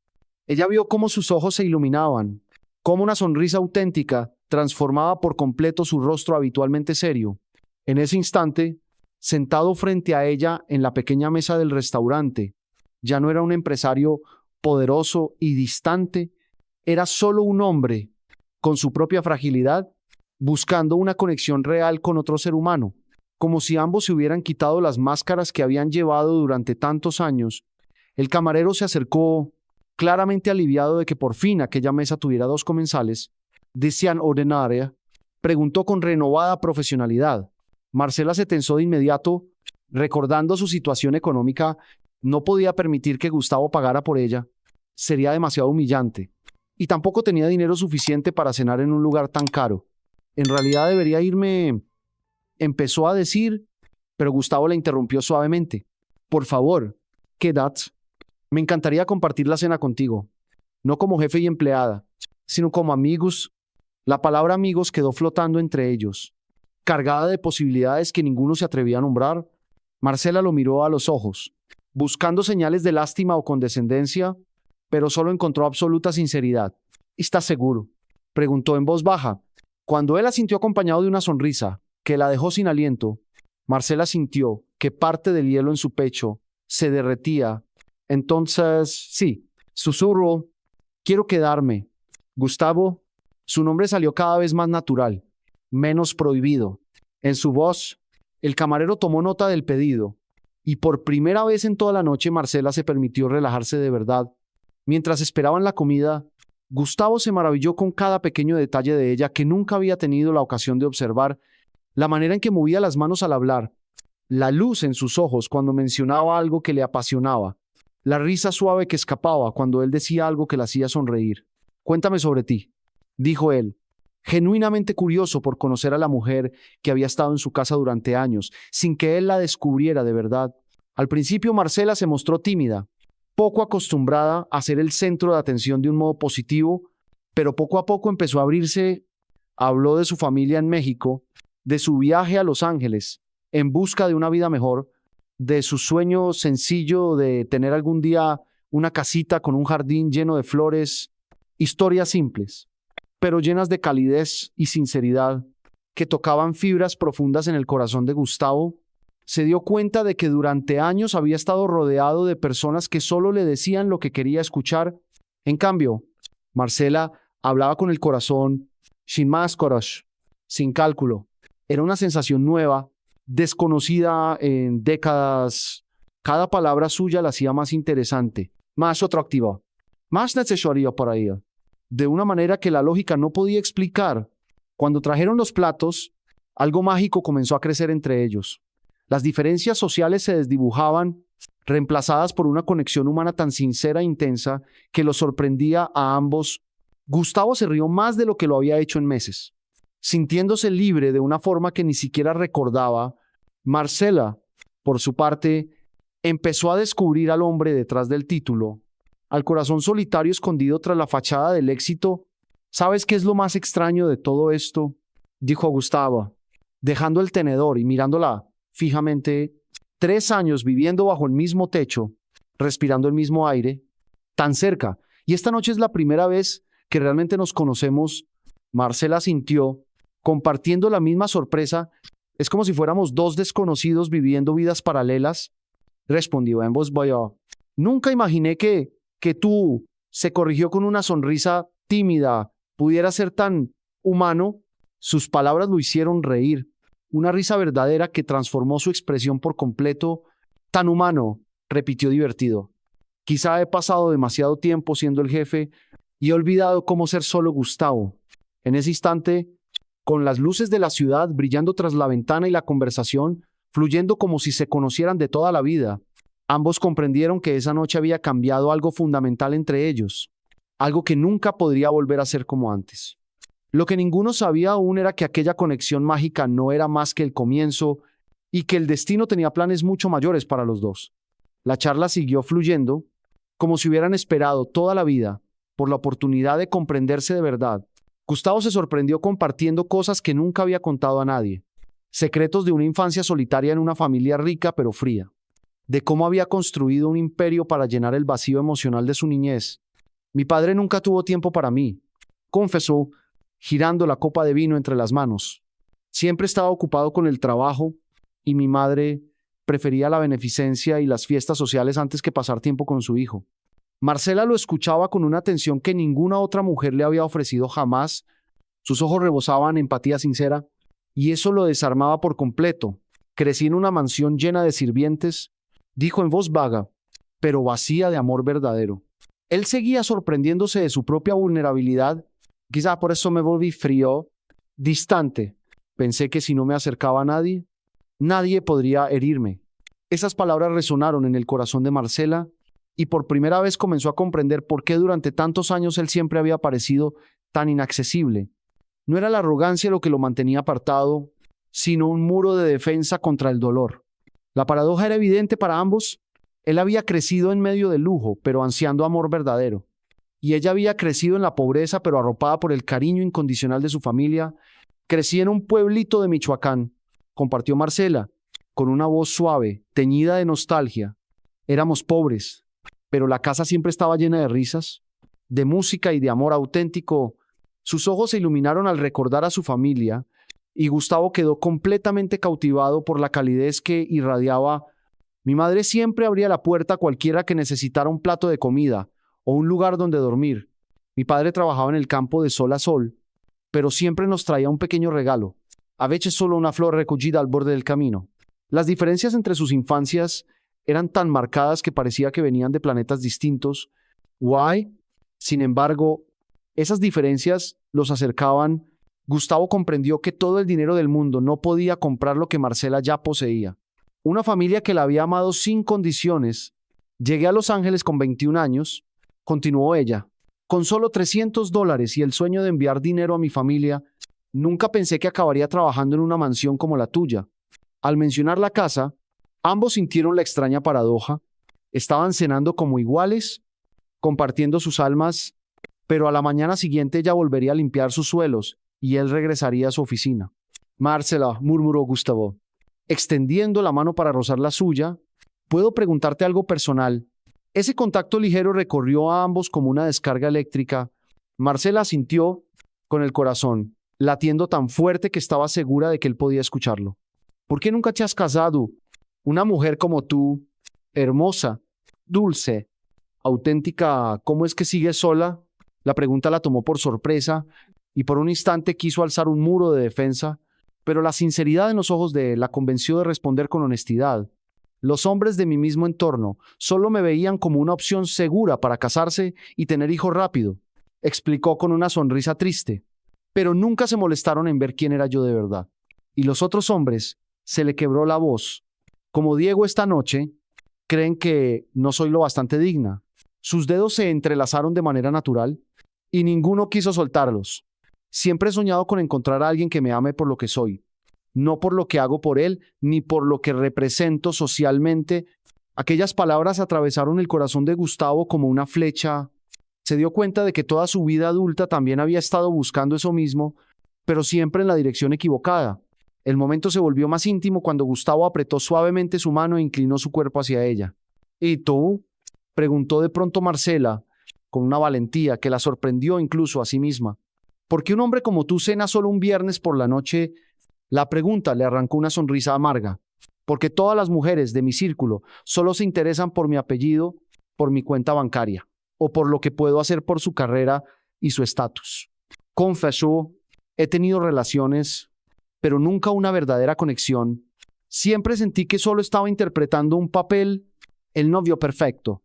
Ella vio cómo sus ojos se iluminaban, cómo una sonrisa auténtica transformaba por completo su rostro habitualmente serio. En ese instante, sentado frente a ella en la pequeña mesa del restaurante, ya no era un empresario poderoso y distante, era solo un hombre con su propia fragilidad, buscando una conexión real con otro ser humano, como si ambos se hubieran quitado las máscaras que habían llevado durante tantos años. El camarero se acercó, claramente aliviado de que por fin aquella mesa tuviera 2 comensales. «¿Desean ordenar?», preguntó con renovada profesionalidad. Marcela se tensó de inmediato. Recordando su situación económica, no podía permitir que Gustavo pagara por ella. Sería demasiado humillante. Y tampoco tenía dinero suficiente para cenar en un lugar tan caro. En realidad debería irme, empezó a decir, pero Gustavo la interrumpió suavemente. Por favor, quédate. Me encantaría compartir la cena contigo. No como jefe y empleada, sino como amigos. La palabra amigos quedó flotando entre ellos, cargada de posibilidades que ninguno se atrevía a nombrar. Marcela lo miró a los ojos, buscando señales de lástima o condescendencia, pero solo encontró absoluta sinceridad. ¿Estás seguro?, preguntó en voz baja. Cuando él asintió acompañado de una sonrisa que la dejó sin aliento, Marcela sintió que parte del hielo en su pecho se derretía. Entonces, sí, susurró, quiero quedarme. Gustavo, su nombre salió cada vez más natural, menos prohibido. En su voz, el camarero tomó nota del pedido, y por primera vez en toda la noche Marcela se permitió relajarse de verdad. Mientras esperaban la comida, Gustavo se maravilló con cada pequeño detalle de ella que nunca había tenido la ocasión de observar, la manera en que movía las manos al hablar, la luz en sus ojos cuando mencionaba algo que le apasionaba, la risa suave que escapaba cuando él decía algo que la hacía sonreír. Cuéntame sobre ti, dijo él, genuinamente curioso por conocer a la mujer que había estado en su casa durante años, sin que él la descubriera de verdad. Al principio Marcela se mostró tímida, poco acostumbrada a ser el centro de atención de un modo positivo, pero poco a poco empezó a abrirse. Habló de su familia en México, de su viaje a Los Ángeles en busca de una vida mejor, de su sueño sencillo de tener algún día una casita con un jardín lleno de flores, historias simples, pero llenas de calidez y sinceridad, que tocaban fibras profundas en el corazón de Gustavo. Se dio cuenta de que durante años había estado rodeado de personas que solo le decían lo que quería escuchar. En cambio, Marcela hablaba con el corazón, sin máscaras, sin cálculo. Era una sensación nueva, desconocida en décadas. Cada palabra suya la hacía más interesante, más atractiva, más necesaria para ella, de una manera que la lógica no podía explicar. Cuando trajeron los platos, algo mágico comenzó a crecer entre ellos. Las diferencias sociales se desdibujaban, reemplazadas por una conexión humana tan sincera e intensa que los sorprendía a ambos. Gustavo se rió más de lo que lo había hecho en meses, sintiéndose libre de una forma que ni siquiera recordaba. Marcela, por su parte, empezó a descubrir al hombre detrás del título, al corazón solitario escondido tras la fachada del éxito. ¿Sabes qué es lo más extraño de todo esto?, dijo Gustavo, dejando el tenedor y mirándola fijamente. 3 años viviendo bajo el mismo techo, respirando el mismo aire, tan cerca, y esta noche es la primera vez que realmente nos conocemos. Marcela sintió, compartiendo la misma sorpresa. Es como si fuéramos dos desconocidos viviendo vidas paralelas. Respondió en voz baja. Nunca imaginé que tú, se corrigió con una sonrisa tímida, pudiera ser tan humano. Sus palabras lo hicieron reír. Una risa verdadera que transformó su expresión por completo. Tan humano, repitió divertido. Quizá he pasado demasiado tiempo siendo el jefe y he olvidado cómo ser solo Gustavo. En ese instante, con las luces de la ciudad brillando tras la ventana y la conversación fluyendo como si se conocieran de toda la vida, ambos comprendieron que esa noche había cambiado algo fundamental entre ellos, algo que nunca podría volver a ser como antes. Lo que ninguno sabía aún era que aquella conexión mágica no era más que el comienzo y que el destino tenía planes mucho mayores para los dos. La charla siguió fluyendo, como si hubieran esperado toda la vida por la oportunidad de comprenderse de verdad. Gustavo se sorprendió compartiendo cosas que nunca había contado a nadie, secretos de una infancia solitaria en una familia rica pero fría, de cómo había construido un imperio para llenar el vacío emocional de su niñez. Mi padre nunca tuvo tiempo para mí, confesó, girando la copa de vino entre las manos. Siempre estaba ocupado con el trabajo y mi madre prefería la beneficencia y las fiestas sociales antes que pasar tiempo con su hijo. Marcela lo escuchaba con una atención que ninguna otra mujer le había ofrecido jamás. Sus ojos rebosaban empatía sincera y eso lo desarmaba por completo. Crecí en una mansión llena de sirvientes, dijo en voz vaga, pero vacía de amor verdadero. Él seguía sorprendiéndose de su propia vulnerabilidad. Quizá por eso me volví frío, distante. Pensé que si no me acercaba a nadie, nadie podría herirme. Esas palabras resonaron en el corazón de Marcela y por primera vez comenzó a comprender por qué durante tantos años él siempre había parecido tan inaccesible. No era la arrogancia lo que lo mantenía apartado, sino un muro de defensa contra el dolor. La paradoja era evidente para ambos. Él había crecido en medio del lujo, pero ansiando amor verdadero. Y ella había crecido en la pobreza, pero arropada por el cariño incondicional de su familia. Crecí en un pueblito de Michoacán, compartió Marcela, con una voz suave, teñida de nostalgia. Éramos pobres, pero la casa siempre estaba llena de risas, de música y de amor auténtico. Sus ojos se iluminaron al recordar a su familia, y Gustavo quedó completamente cautivado por la calidez que irradiaba. Mi madre siempre abría la puerta a cualquiera que necesitara un plato de comida o un lugar donde dormir. Mi padre trabajaba en el campo de sol a sol, pero siempre nos traía un pequeño regalo, a veces solo una flor recogida al borde del camino. Las diferencias entre sus infancias eran tan marcadas que parecía que venían de planetas distintos. Why? Sin embargo, esas diferencias los acercaban. Gustavo comprendió que todo el dinero del mundo no podía comprar lo que Marcela ya poseía. Una familia que la había amado sin condiciones. Llegué a Los Ángeles con 21 años, continuó ella, con solo $300 y el sueño de enviar dinero a mi familia. Nunca pensé que acabaría trabajando en una mansión como la tuya. Al mencionar la casa, ambos sintieron la extraña paradoja. Estaban cenando como iguales, compartiendo sus almas, pero a la mañana siguiente ella volvería a limpiar sus suelos y él regresaría a su oficina. Marcela, murmuró Gustavo, extendiendo la mano para rozar la suya. ¿Puedo preguntarte algo personal? Ese contacto ligero recorrió a ambos como una descarga eléctrica. Marcela asintió con el corazón, latiendo tan fuerte que estaba segura de que él podía escucharlo. ¿Por qué nunca te has casado? Una mujer como tú, hermosa, dulce, auténtica, ¿cómo es que sigues sola? La pregunta la tomó por sorpresa y por un instante quiso alzar un muro de defensa, pero la sinceridad en los ojos de él la convenció de responder con honestidad. Los hombres de mi mismo entorno solo me veían como una opción segura para casarse y tener hijos rápido, explicó con una sonrisa triste, pero nunca se molestaron en ver quién era yo de verdad. Y los otros hombres, se le quebró la voz. Como Diego esta noche, creen que no soy lo bastante digna. Sus dedos se entrelazaron de manera natural y ninguno quiso soltarlos. Siempre he soñado con encontrar a alguien que me ame por lo que soy, no por lo que hago por él, ni por lo que represento socialmente. Aquellas palabras atravesaron el corazón de Gustavo como una flecha. Se dio cuenta de que toda su vida adulta también había estado buscando eso mismo, pero siempre en la dirección equivocada. El momento se volvió más íntimo cuando Gustavo apretó suavemente su mano e inclinó su cuerpo hacia ella. ¿Y tú? Preguntó de pronto Marcela, con una valentía que la sorprendió incluso a sí misma. ¿Por qué un hombre como tú cena solo un viernes por la noche? La pregunta le arrancó una sonrisa amarga. Porque todas las mujeres de mi círculo solo se interesan por mi apellido, por mi cuenta bancaria, o por lo que puedo hacer por su carrera y su estatus. Confesó, he tenido relaciones, pero nunca una verdadera conexión. Siempre sentí que solo estaba interpretando un papel, el novio perfecto,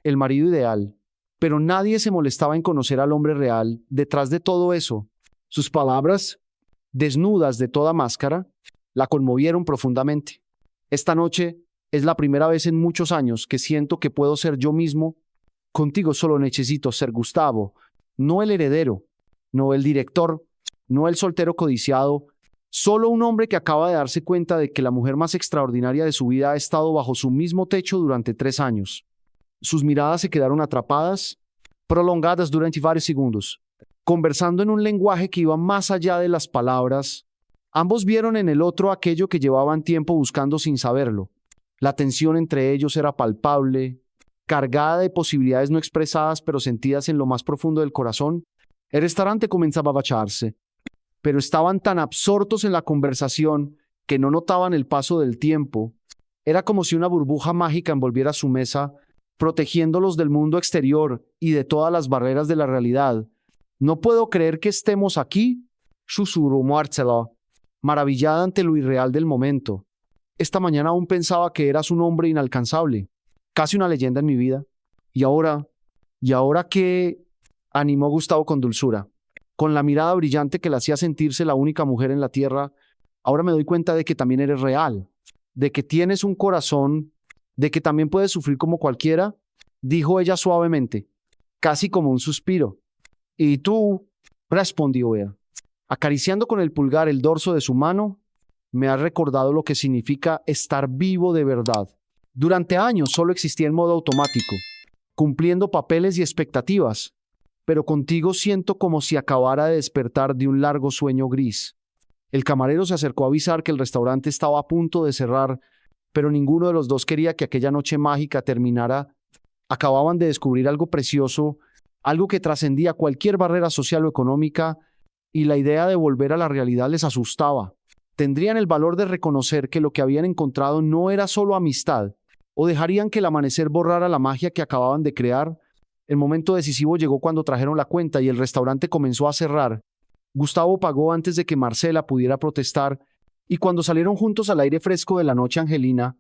el marido ideal, pero nadie se molestaba en conocer al hombre real detrás de todo eso. Sus palabras, desnudas de toda máscara, la conmovieron profundamente. Esta noche es la primera vez en muchos años que siento que puedo ser yo mismo. Contigo solo necesito ser Gustavo, no el heredero, no el director, no el soltero codiciado, solo un hombre que acaba de darse cuenta de que la mujer más extraordinaria de su vida ha estado bajo su mismo techo durante 3 años. Sus miradas se quedaron atrapadas, prolongadas durante varios segundos, conversando en un lenguaje que iba más allá de las palabras. Ambos vieron en el otro aquello que llevaban tiempo buscando sin saberlo. La tensión entre ellos era palpable, cargada de posibilidades no expresadas pero sentidas en lo más profundo del corazón. El restaurante comenzaba a vaciarse, pero estaban tan absortos en la conversación que no notaban el paso del tiempo. Era como si una burbuja mágica envolviera su mesa, protegiéndolos del mundo exterior y de todas las barreras de la realidad. No puedo creer que estemos aquí, susurró Marcela, maravillada ante lo irreal del momento. Esta mañana aún pensaba que eras un hombre inalcanzable, casi una leyenda en mi vida. ¿Y ahora qué? Animó Gustavo con dulzura, con la mirada brillante que la hacía sentirse la única mujer en la tierra. Ahora me doy cuenta de que también eres real. de que tienes un corazón, de que también puedes sufrir como cualquiera, dijo ella suavemente, casi como un suspiro. ¿Y tú? Respondió ella, acariciando con el pulgar el dorso de su mano. Me has recordado lo que significa estar vivo de verdad. Durante años solo existía en modo automático, cumpliendo papeles y expectativas, pero contigo siento como si acabara de despertar de un largo sueño gris. El camarero se acercó a avisar que el restaurante estaba a punto de cerrar, pero ninguno de los dos quería que aquella noche mágica terminara. Acababan de descubrir algo precioso, algo que trascendía cualquier barrera social o económica, y la idea de volver a la realidad les asustaba. ¿Tendrían el valor de reconocer que lo que habían encontrado no era solo amistad? ¿O dejarían que el amanecer borrara la magia que acababan de crear? El momento decisivo llegó cuando trajeron la cuenta y el restaurante comenzó a cerrar. Gustavo pagó antes de que Marcela pudiera protestar, y cuando salieron juntos al aire fresco de la noche angelina,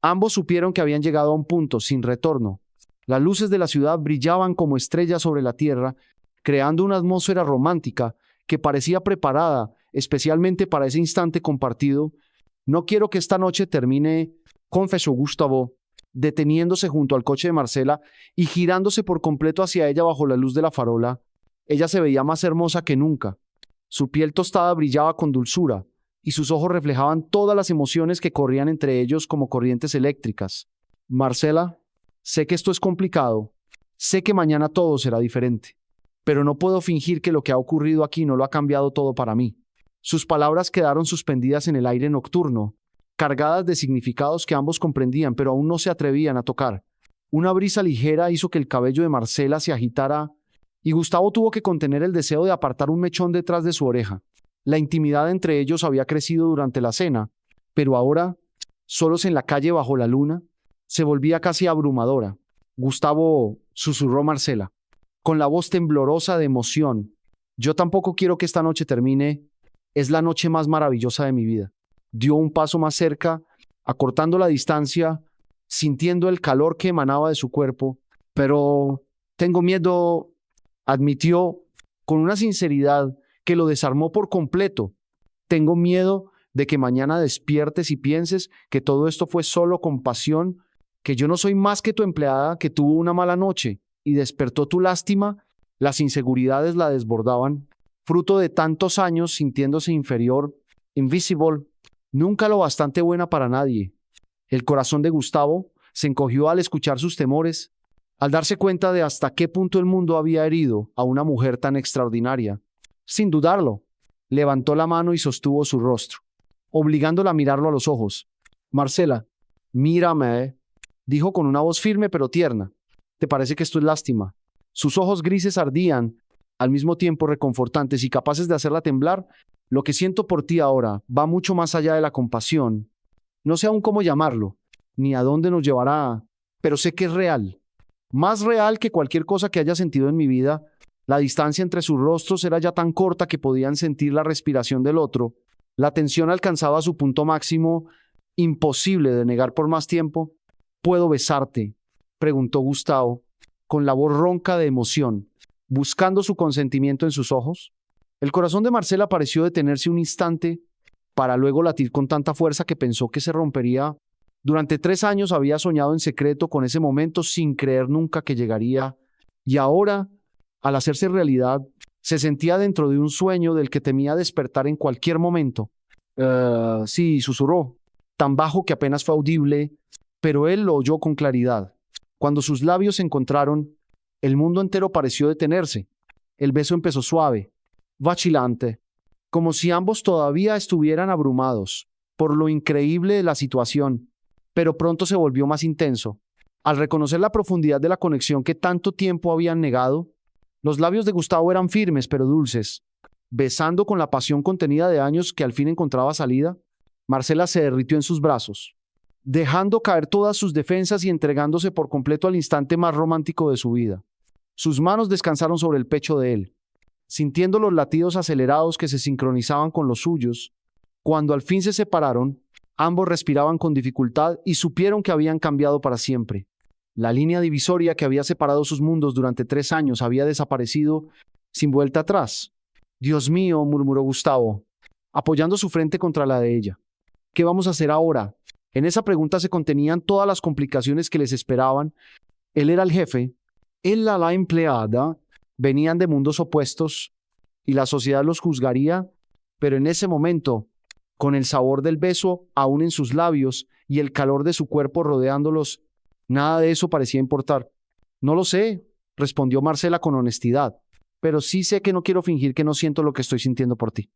ambos supieron que habían llegado a un punto sin retorno. Las luces de la ciudad brillaban como estrellas sobre la tierra, creando una atmósfera romántica que parecía preparada especialmente para ese instante compartido. No quiero que esta noche termine, confesó Gustavo, deteniéndose junto al coche de Marcela y girándose por completo hacia ella bajo la luz de la farola. Ella se veía más hermosa que nunca. Su piel tostada brillaba con dulzura, y sus ojos reflejaban todas las emociones que corrían entre ellos como corrientes eléctricas. Marcela, sé que esto es complicado, sé que mañana todo será diferente, pero no puedo fingir que lo que ha ocurrido aquí no lo ha cambiado todo para mí. Sus palabras quedaron suspendidas en el aire nocturno, cargadas de significados que ambos comprendían, pero aún no se atrevían a tocar. Una brisa ligera hizo que el cabello de Marcela se agitara, y Gustavo tuvo que contener el deseo de apartar un mechón detrás de su oreja. La intimidad entre ellos había crecido durante la cena, pero ahora, solos en la calle bajo la luna, se volvía casi abrumadora. Gustavo, susurró Marcela, con la voz temblorosa de emoción. Yo tampoco quiero que esta noche termine. Es la noche más maravillosa de mi vida. Dio un paso más cerca, acortando la distancia, sintiendo el calor que emanaba de su cuerpo. Pero tengo miedo, admitió con una sinceridad que lo desarmó por completo. Tengo miedo de que mañana despiertes y pienses que todo esto fue solo compasión, que yo no soy más que tu empleada que tuvo una mala noche y despertó tu lástima. Las inseguridades la desbordaban, fruto de tantos años sintiéndose inferior, invisible, nunca lo bastante buena para nadie. El corazón de Gustavo se encogió al escuchar sus temores, al darse cuenta de hasta qué punto el mundo había herido a una mujer tan extraordinaria. Sin dudarlo, levantó la mano y sostuvo su rostro, obligándola a mirarlo a los ojos. Marcela, mírame, dijo con una voz firme pero tierna. ¿Te parece que esto es lástima? Sus ojos grises ardían, al mismo tiempo reconfortantes y capaces de hacerla temblar. Lo que siento por ti ahora va mucho más allá de la compasión. No sé aún cómo llamarlo, ni a dónde nos llevará, pero sé que es real. Más real que cualquier cosa que haya sentido en mi vida. La distancia entre sus rostros era ya tan corta que podían sentir la respiración del otro. La tensión alcanzaba su punto máximo, imposible de negar por más tiempo. ¿Puedo besarte?, preguntó Gustavo, con la voz ronca de emoción, buscando su consentimiento en sus ojos. El corazón de Marcela pareció detenerse un instante, para luego latir con tanta fuerza que pensó que se rompería. Durante 3 años había soñado en secreto con ese momento sin creer nunca que llegaría, y ahora, al hacerse realidad, se sentía dentro de un sueño del que temía despertar en cualquier momento. Sí, susurró, tan bajo que apenas fue audible, pero él lo oyó con claridad. Cuando sus labios se encontraron, el mundo entero pareció detenerse. El beso empezó suave, vacilante, como si ambos todavía estuvieran abrumados por lo increíble de la situación, pero pronto se volvió más intenso. Al reconocer la profundidad de la conexión que tanto tiempo habían negado, los labios de Gustavo eran firmes pero dulces. Besando con la pasión contenida de años que al fin encontraba salida, Marcela se derritió en sus brazos, dejando caer todas sus defensas y entregándose por completo al instante más romántico de su vida. Sus manos descansaron sobre el pecho de él, sintiendo los latidos acelerados que se sincronizaban con los suyos. Cuando al fin se separaron, ambos respiraban con dificultad y supieron que habían cambiado para siempre. La línea divisoria que había separado sus mundos durante 3 años había desaparecido sin vuelta atrás. Dios mío, murmuró Gustavo, apoyando su frente contra la de ella. ¿Qué vamos a hacer ahora? En esa pregunta se contenían todas las complicaciones que les esperaban. Él era el jefe, ella la empleada, venían de mundos opuestos y la sociedad los juzgaría, pero en ese momento, con el sabor del beso aún en sus labios y el calor de su cuerpo rodeándolos, nada de eso parecía importar. No lo sé, respondió Marcela con honestidad, pero sí sé que no quiero fingir que no siento lo que estoy sintiendo por ti.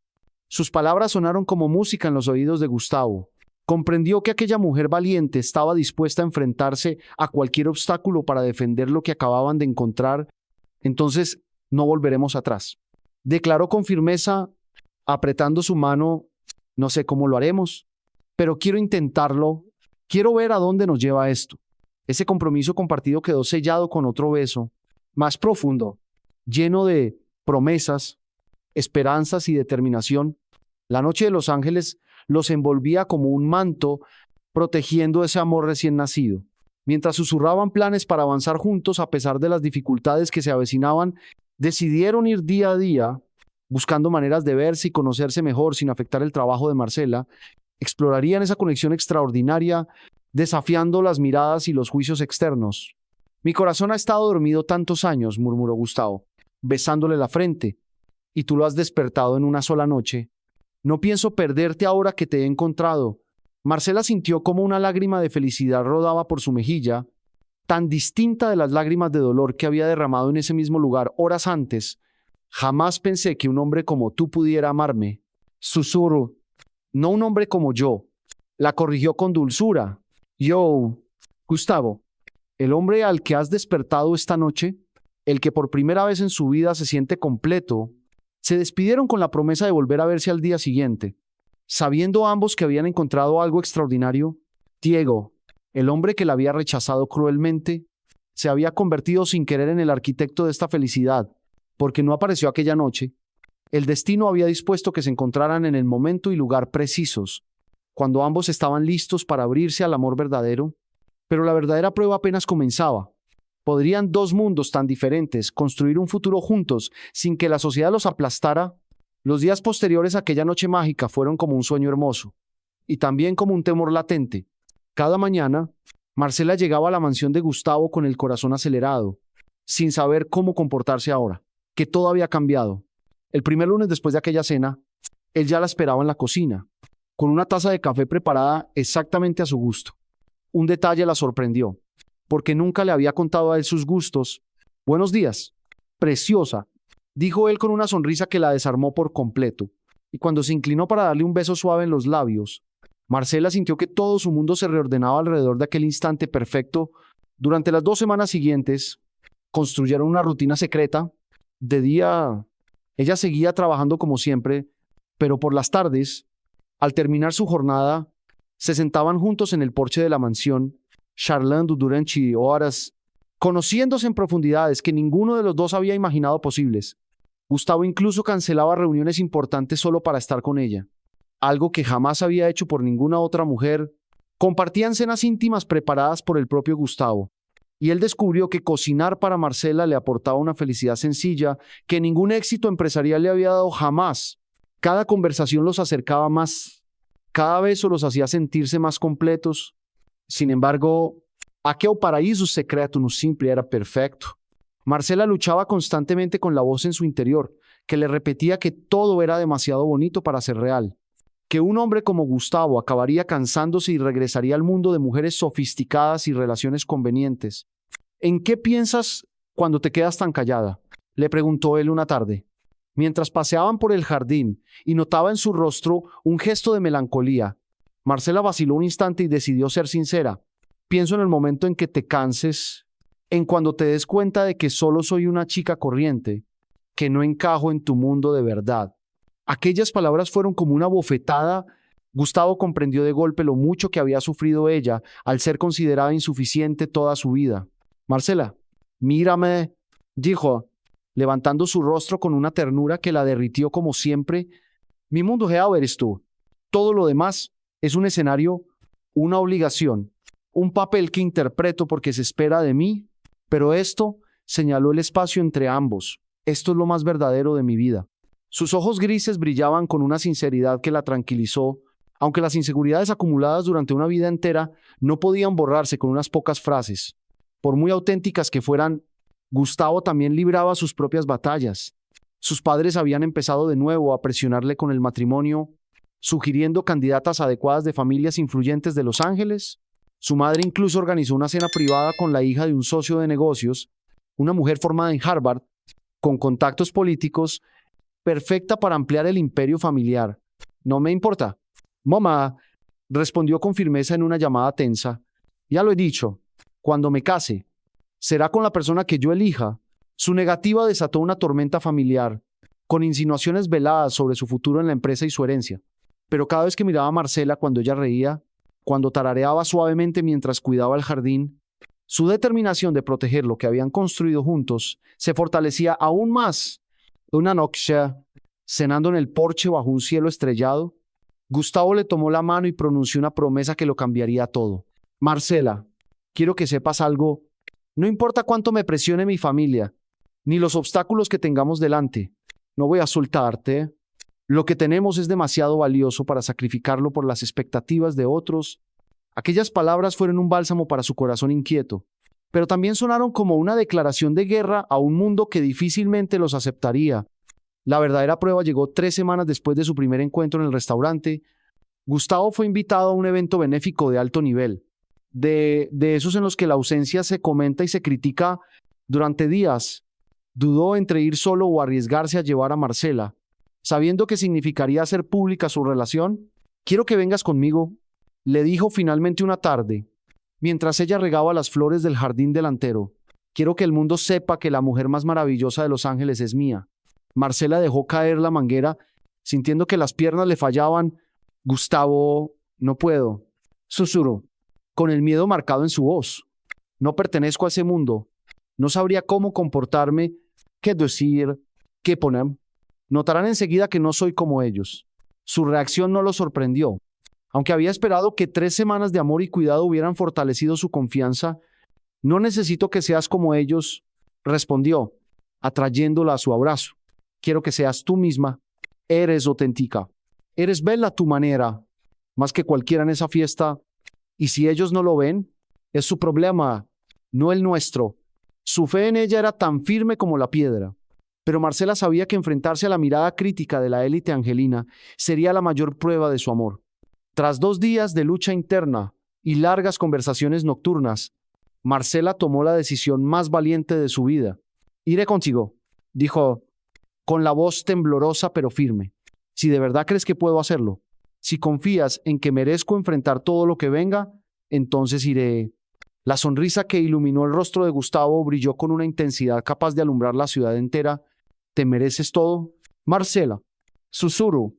Sus palabras sonaron como música en los oídos de Gustavo. Comprendió que aquella mujer valiente estaba dispuesta a enfrentarse a cualquier obstáculo para defender lo que acababan de encontrar. Entonces, no volveremos atrás. Declaró con firmeza, apretando su mano. No sé cómo lo haremos, pero quiero intentarlo. Quiero ver a dónde nos lleva esto. Ese compromiso compartido quedó sellado con otro beso, más profundo, lleno de promesas, esperanzas y determinación. La noche de los ángeles los envolvía como un manto, protegiendo ese amor recién nacido. Mientras susurraban planes para avanzar juntos a pesar de las dificultades que se avecinaban, decidieron ir día a día, buscando maneras de verse y conocerse mejor sin afectar el trabajo de Marcela. Explorarían esa conexión extraordinaria, desafiando las miradas y los juicios externos. Mi corazón ha estado dormido tantos años, murmuró Gustavo, besándole la frente, y tú lo has despertado en una sola noche. No pienso perderte ahora que te he encontrado. Marcela sintió como una lágrima de felicidad rodaba por su mejilla, tan distinta de las lágrimas de dolor que había derramado en ese mismo lugar horas antes. Jamás pensé que un hombre como tú pudiera amarme. Susurro. No un hombre como yo. La corrigió con dulzura. Yo, Gustavo, el hombre al que has despertado esta noche, el que por primera vez en su vida se siente completo. Se despidieron con la promesa de volver a verse al día siguiente. Sabiendo ambos que habían encontrado algo extraordinario, Diego, el hombre que la había rechazado cruelmente, se había convertido sin querer en el arquitecto de esta felicidad, porque no apareció aquella noche. El destino había dispuesto que se encontraran en el momento y lugar precisos, cuando ambos estaban listos para abrirse al amor verdadero, pero la verdadera prueba apenas comenzaba. ¿Podrían dos mundos tan diferentes construir un futuro juntos sin que la sociedad los aplastara? Los días posteriores a aquella noche mágica fueron como un sueño hermoso, y también como un temor latente. Cada mañana, Marcela llegaba a la mansión de Gustavo con el corazón acelerado, sin saber cómo comportarse ahora, que todo había cambiado. El primer lunes después de aquella cena, él ya la esperaba en la cocina, con una taza de café preparada exactamente a su gusto. Un detalle la sorprendió, porque nunca le había contado a él sus gustos. «Buenos días, preciosa», dijo él con una sonrisa que la desarmó por completo, y cuando se inclinó para darle un beso suave en los labios, Marcela sintió que todo su mundo se reordenaba alrededor de aquel instante perfecto. Durante las 2 semanas siguientes, construyeron una rutina secreta. De día, ella seguía trabajando como siempre, pero por las tardes, al terminar su jornada, se sentaban juntos en el porche de la mansión, charlando durante horas, conociéndose en profundidades que ninguno de los dos había imaginado posibles. Gustavo incluso cancelaba reuniones importantes solo para estar con ella, algo que jamás había hecho por ninguna otra mujer. Compartían cenas íntimas preparadas por el propio Gustavo, y él descubrió que cocinar para Marcela le aportaba una felicidad sencilla que ningún éxito empresarial le había dado jamás. Cada conversación los acercaba más, cada beso los hacía sentirse más completos. Sin embargo, aquel paraíso secreto no siempre era perfecto. Marcela luchaba constantemente con la voz en su interior, que le repetía que todo era demasiado bonito para ser real, que un hombre como Gustavo acabaría cansándose y regresaría al mundo de mujeres sofisticadas y relaciones convenientes. «¿En qué piensas cuando te quedas tan callada?», le preguntó él una tarde, mientras paseaban por el jardín y notaba en su rostro un gesto de melancolía. Marcela vaciló un instante y decidió ser sincera. «Pienso en el momento en que te canses, en cuando te des cuenta de que solo soy una chica corriente, que no encajo en tu mundo de verdad». Aquellas palabras fueron como una bofetada. Gustavo comprendió de golpe lo mucho que había sufrido ella al ser considerada insuficiente toda su vida. «Marcela, mírame», dijo, levantando su rostro con una ternura que la derritió como siempre. «Mi mundo real eres tú. Todo lo demás es un escenario, una obligación, un papel que interpreto porque se espera de mí, pero esto», señaló el espacio entre ambos, «esto es lo más verdadero de mi vida». Sus ojos grises brillaban con una sinceridad que la tranquilizó. aunque las inseguridades acumuladas durante una vida entera no podían borrarse con unas pocas frases. Por muy auténticas que fueran, Gustavo también libraba sus propias batallas. Sus padres habían empezado de nuevo a presionarle con el matrimonio, sugiriendo candidatas adecuadas de familias influyentes de Los Ángeles. Su madre incluso organizó una cena privada con la hija de un socio de negocios, una mujer formada en Harvard, con contactos políticos, perfecta para ampliar el imperio familiar. No me importa. Mamá, respondió con firmeza en una llamada tensa. Ya lo he dicho, cuando me case, será con la persona que yo elija. Su negativa desató una tormenta familiar, con insinuaciones veladas sobre su futuro en la empresa y su herencia. Pero cada vez que miraba a Marcela cuando ella reía, cuando tarareaba suavemente mientras cuidaba el jardín, su determinación de proteger lo que habían construido juntos se fortalecía aún más. Una noche, cenando en el porche bajo un cielo estrellado, Gustavo le tomó la mano y pronunció una promesa que lo cambiaría todo. Marcela, quiero que sepas algo. No importa cuánto me presione mi familia, ni los obstáculos que tengamos delante. No voy a soltarte. Lo que tenemos es demasiado valioso para sacrificarlo por las expectativas de otros. Aquellas palabras fueron un bálsamo para su corazón inquieto, pero también sonaron como una declaración de guerra a un mundo que difícilmente los aceptaría. La verdadera prueba llegó 3 semanas después de su primer encuentro en el restaurante. Gustavo fue invitado a un evento benéfico de alto nivel, de esos en los que la ausencia se comenta y se critica durante días. Dudó entre ir solo o arriesgarse a llevar a Marcela, sabiendo que significaría hacer pública su relación. Quiero que vengas conmigo, le dijo finalmente una tarde, mientras ella regaba las flores del jardín delantero. Quiero que el mundo sepa que la mujer más maravillosa de Los Ángeles es mía. Marcela dejó caer la manguera, sintiendo que las piernas le fallaban. Gustavo, no puedo, susurró, con el miedo marcado en su voz. No pertenezco a ese mundo. No sabría cómo comportarme, qué decir, qué poner. Notarán enseguida que no soy como ellos. Su reacción no lo sorprendió. Aunque había esperado que 3 semanas de amor y cuidado hubieran fortalecido su confianza, no necesito que seas como ellos, respondió, atrayéndola a su abrazo. Quiero que seas tú misma. Eres auténtica. Eres bella a tu manera, más que cualquiera en esa fiesta. Y si ellos no lo ven, es su problema, no el nuestro. Su fe en ella era tan firme como la piedra. Pero Marcela sabía que enfrentarse a la mirada crítica de la élite angelina sería la mayor prueba de su amor. Tras 2 días de lucha interna y largas conversaciones nocturnas, Marcela tomó la decisión más valiente de su vida. Iré contigo, dijo, con la voz temblorosa pero firme. Si de verdad crees que puedo hacerlo, si confías en que merezco enfrentar todo lo que venga, entonces iré. La sonrisa que iluminó el rostro de Gustavo brilló con una intensidad capaz de alumbrar la ciudad entera. ¿Te mereces todo? Marcela, susurró,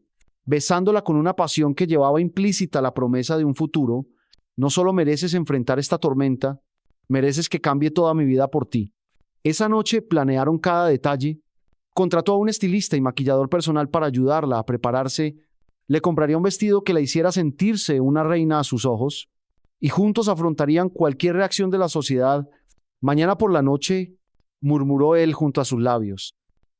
besándola con una pasión que llevaba implícita la promesa de un futuro. No solo mereces enfrentar esta tormenta, mereces que cambie toda mi vida por ti. Esa noche planearon cada detalle. Contrató a un estilista y maquillador personal para ayudarla a prepararse. Le compraría un vestido que la hiciera sentirse una reina a sus ojos, y juntos afrontarían cualquier reacción de la sociedad. Mañana por la noche, murmuró él junto a sus labios.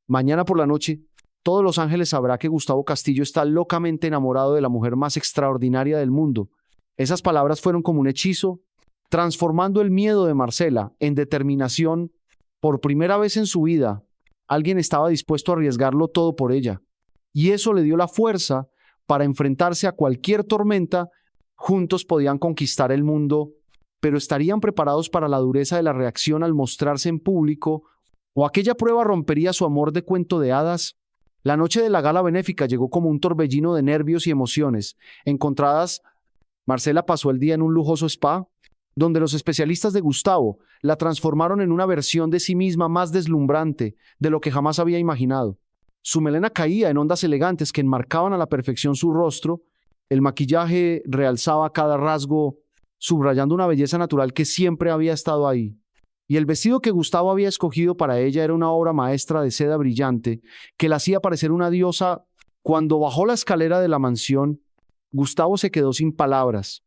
Mañana por la noche, todos Los Ángeles sabrá que Gustavo Castillo está locamente enamorado de la mujer más extraordinaria del mundo. Esas palabras fueron como un hechizo, transformando el miedo de Marcela en determinación. Por primera vez en su vida, alguien estaba dispuesto a arriesgarlo todo por ella, y eso le dio la fuerza para enfrentarse a cualquier tormenta. Juntos podían conquistar el mundo, pero ¿estarían preparados para la dureza de la reacción al mostrarse en público? ¿O aquella prueba rompería su amor de cuento de hadas? La noche de la gala benéfica llegó como un torbellino de nervios y emociones encontradas. Marcela pasó el día en un lujoso spa, donde los especialistas de Gustavo la transformaron en una versión de sí misma más deslumbrante de lo que jamás había imaginado. Su melena caía en ondas elegantes que enmarcaban a la perfección su rostro. El maquillaje realzaba cada rasgo, subrayando una belleza natural que siempre había estado ahí. Y el vestido que Gustavo había escogido para ella era una obra maestra de seda brillante que la hacía parecer una diosa. Cuando bajó la escalera de la mansión, Gustavo se quedó sin palabras.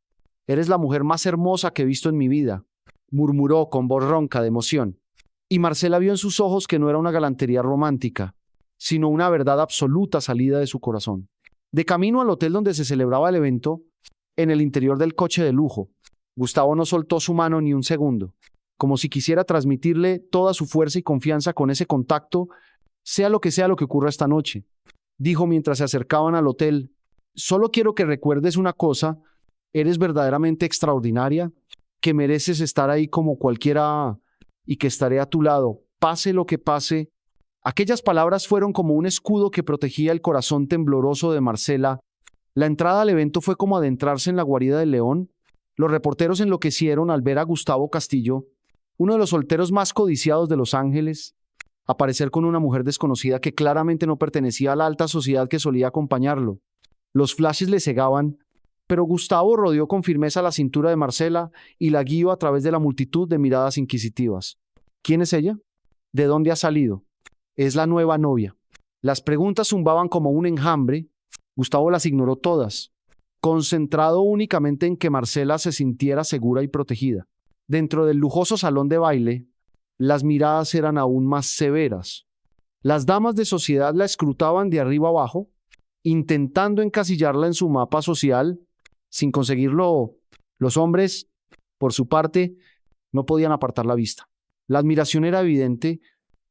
Eres la mujer más hermosa que he visto en mi vida, murmuró con voz ronca de emoción. Y Marcela vio en sus ojos que no era una galantería romántica, sino una verdad absoluta salida de su corazón. De camino al hotel donde se celebraba el evento, en el interior del coche de lujo, Gustavo no soltó su mano ni un segundo, como si quisiera transmitirle toda su fuerza y confianza con ese contacto, sea lo que ocurra esta noche. Dijo mientras se acercaban al hotel: solo quiero que recuerdes una cosa, eres verdaderamente extraordinaria, que mereces estar ahí como cualquiera y que estaré a tu lado, pase lo que pase. Aquellas palabras fueron como un escudo que protegía el corazón tembloroso de Marcela. La entrada al evento fue como adentrarse en la guarida del león. Los reporteros enloquecieron al ver a Gustavo Castillo, uno de los solteros más codiciados de Los Ángeles, aparecer con una mujer desconocida que claramente no pertenecía a la alta sociedad que solía acompañarlo. Los flashes le cegaban, pero Gustavo rodeó con firmeza la cintura de Marcela y la guió a través de la multitud de miradas inquisitivas. ¿Quién es ella? ¿De dónde ha salido? Es la nueva novia. Las preguntas zumbaban como un enjambre. Gustavo las ignoró todas, concentrado únicamente en que Marcela se sintiera segura y protegida. Dentro del lujoso salón de baile, las miradas eran aún más severas. Las damas de sociedad la escrutaban de arriba abajo, intentando encasillarla en su mapa social. Sin conseguirlo, los hombres, por su parte, no podían apartar la vista. La admiración era evidente,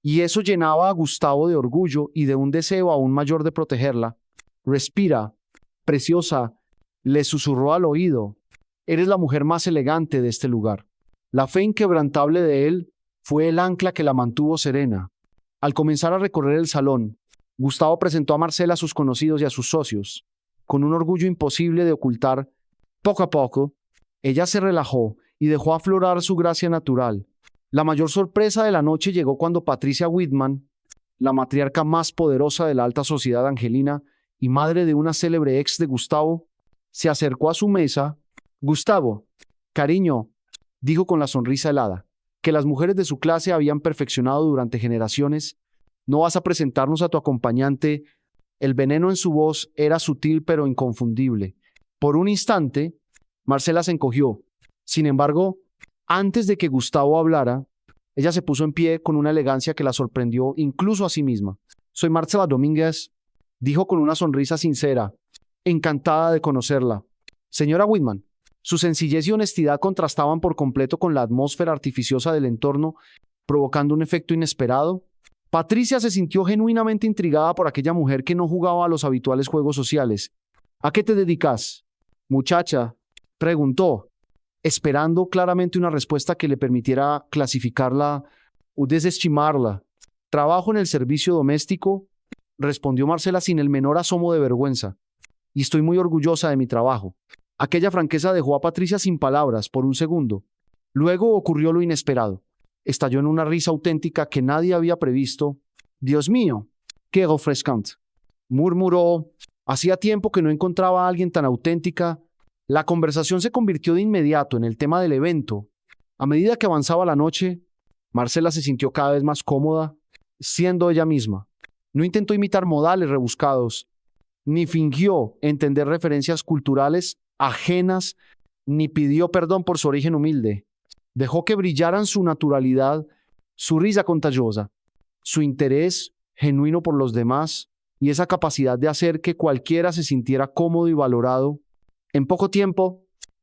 y eso llenaba a Gustavo de orgullo y de un deseo aún mayor de protegerla. Respira, preciosa, le susurró al oído. Eres la mujer más elegante de este lugar. La fe inquebrantable de él fue el ancla que la mantuvo serena. Al comenzar a recorrer el salón, Gustavo presentó a Marcela a sus conocidos y a sus socios. Con un orgullo imposible de ocultar, poco a poco, ella se relajó y dejó aflorar su gracia natural. La mayor sorpresa de la noche llegó cuando Patricia Whitman, la matriarca más poderosa de la alta sociedad angelina y madre de una célebre ex de Gustavo, se acercó a su mesa. Gustavo, cariño, dijo con la sonrisa helada, que las mujeres de su clase habían perfeccionado durante generaciones. ¿No vas a presentarnos a tu acompañante? El veneno en su voz era sutil pero inconfundible. Por un instante, Marcela se encogió. Sin embargo, antes de que Gustavo hablara, ella se puso en pie con una elegancia que la sorprendió incluso a sí misma. Soy Marcela Domínguez, dijo con una sonrisa sincera, encantada de conocerla. Señora Whitman, su sencillez y honestidad contrastaban por completo con la atmósfera artificiosa del entorno, provocando un efecto inesperado. Patricia se sintió genuinamente intrigada por aquella mujer que no jugaba a los habituales juegos sociales. ¿A qué te dedicas, muchacha?, preguntó, esperando claramente una respuesta que le permitiera clasificarla o desestimarla. Trabajo en el servicio doméstico, respondió Marcela sin el menor asomo de vergüenza, y estoy muy orgullosa de mi trabajo. Aquella franqueza dejó a Patricia sin palabras por un segundo. Luego ocurrió lo inesperado. Estalló en una risa auténtica que nadie había previsto. Dios mío, qué refrescante, murmuró. Hacía tiempo que no encontraba a alguien tan auténtica. La conversación se convirtió de inmediato en el tema del evento. A medida que avanzaba la noche, Marcela se sintió cada vez más cómoda, siendo ella misma. No intentó imitar modales rebuscados, ni fingió entender referencias culturales ajenas, ni pidió perdón por su origen humilde. Dejó que brillaran su naturalidad, su risa contagiosa, su interés genuino por los demás y esa capacidad de hacer que cualquiera se sintiera cómodo y valorado. En poco tiempo,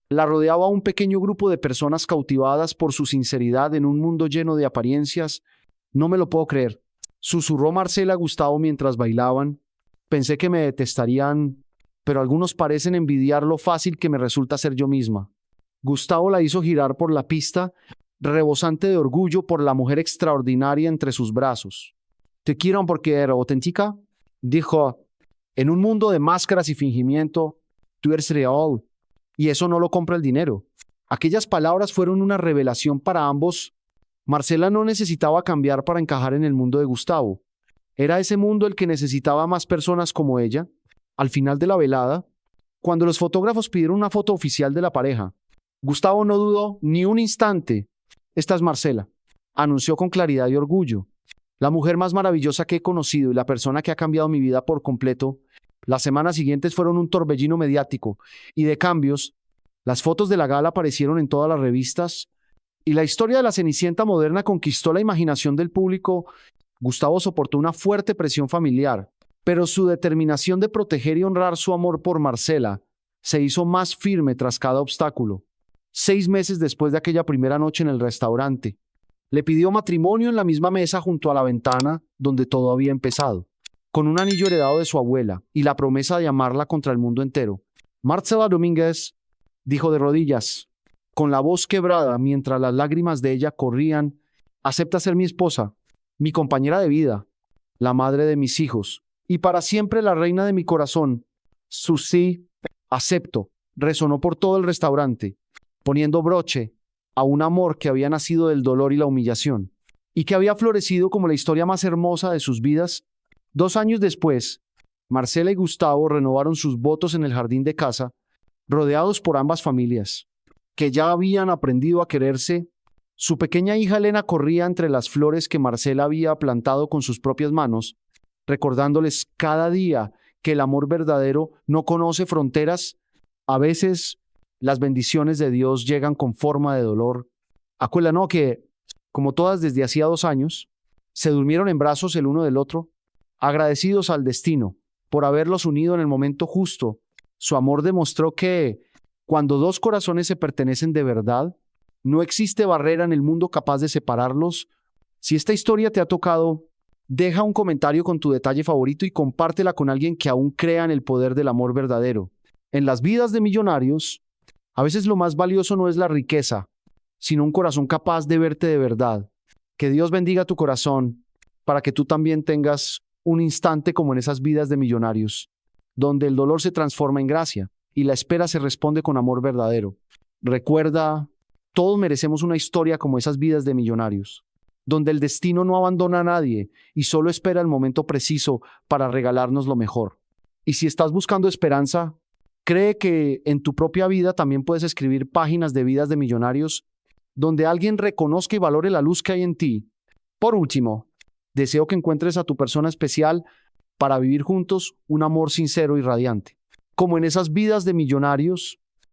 la rodeaba un pequeño grupo de personas cautivadas por su sinceridad en un mundo lleno de apariencias. No me lo puedo creer, susurró Marcela a Gustavo mientras bailaban. Pensé que me detestarían, pero algunos parecen envidiar lo fácil que me resulta ser yo misma. Gustavo la hizo girar por la pista, rebosante de orgullo por la mujer extraordinaria entre sus brazos. Te quiero porque eres auténtica, dijo. En un mundo de máscaras y fingimiento, tú eres real, y eso no lo compra el dinero. Aquellas palabras fueron una revelación para ambos. Marcela no necesitaba cambiar para encajar en el mundo de Gustavo. Era ese mundo el que necesitaba más personas como ella. Al final de la velada, cuando los fotógrafos pidieron una foto oficial de la pareja, Gustavo no dudó ni un instante. Esta es Marcela, anunció con claridad y orgullo. La mujer más maravillosa que he conocido y la persona que ha cambiado mi vida por completo. Las semanas siguientes fueron un torbellino mediático y de cambios. Las fotos de la gala aparecieron en todas las revistas y la historia de la Cenicienta moderna conquistó la imaginación del público. Gustavo soportó una fuerte presión familiar. Pero su determinación de proteger y honrar su amor por Marcela se hizo más firme tras cada obstáculo. 6 meses después de aquella primera noche en el restaurante, le pidió matrimonio en la misma mesa junto a la ventana donde todo había empezado, con un anillo heredado de su abuela y la promesa de amarla contra el mundo entero. Marcela Domínguez dijo de rodillas, con la voz quebrada mientras las lágrimas de ella corrían: «Acepta ser mi esposa, mi compañera de vida, la madre de mis hijos y para siempre la reina de mi corazón». Su sí, acepto, resonó por todo el restaurante, poniendo broche a un amor que había nacido del dolor y la humillación, y que había florecido como la historia más hermosa de sus vidas. 2 años después, Marcela y Gustavo renovaron sus votos en el jardín de casa, rodeados por ambas familias, que ya habían aprendido a quererse. Su pequeña hija Elena corría entre las flores que Marcela había plantado con sus propias manos, recordándoles cada día que el amor verdadero no conoce fronteras. A veces las bendiciones de Dios llegan con forma de dolor. Acuérdate, ¿no?, que, como todas desde hacía 2 años, se durmieron en brazos el uno del otro, agradecidos al destino por haberlos unido en el momento justo. Su amor demostró que, cuando 2 corazones se pertenecen de verdad, no existe barrera en el mundo capaz de separarlos. Si esta historia te ha tocado, deja un comentario con tu detalle favorito y compártela con alguien que aún crea en el poder del amor verdadero. En las vidas de millonarios, a veces lo más valioso no es la riqueza, sino un corazón capaz de verte de verdad. Que Dios bendiga tu corazón para que tú también tengas un instante como en esas vidas de millonarios, donde el dolor se transforma en gracia y la espera se responde con amor verdadero. Recuerda, todos merecemos una historia como esas vidas de millonarios, donde el destino no abandona a nadie y solo espera el momento preciso para regalarnos lo mejor. Y si estás buscando esperanza, cree que en tu propia vida también puedes escribir páginas de vidas de millonarios donde alguien reconozca y valore la luz que hay en ti. Por último, deseo que encuentres a tu persona especial para vivir juntos un amor sincero y radiante. Como en esas vidas de millonarios,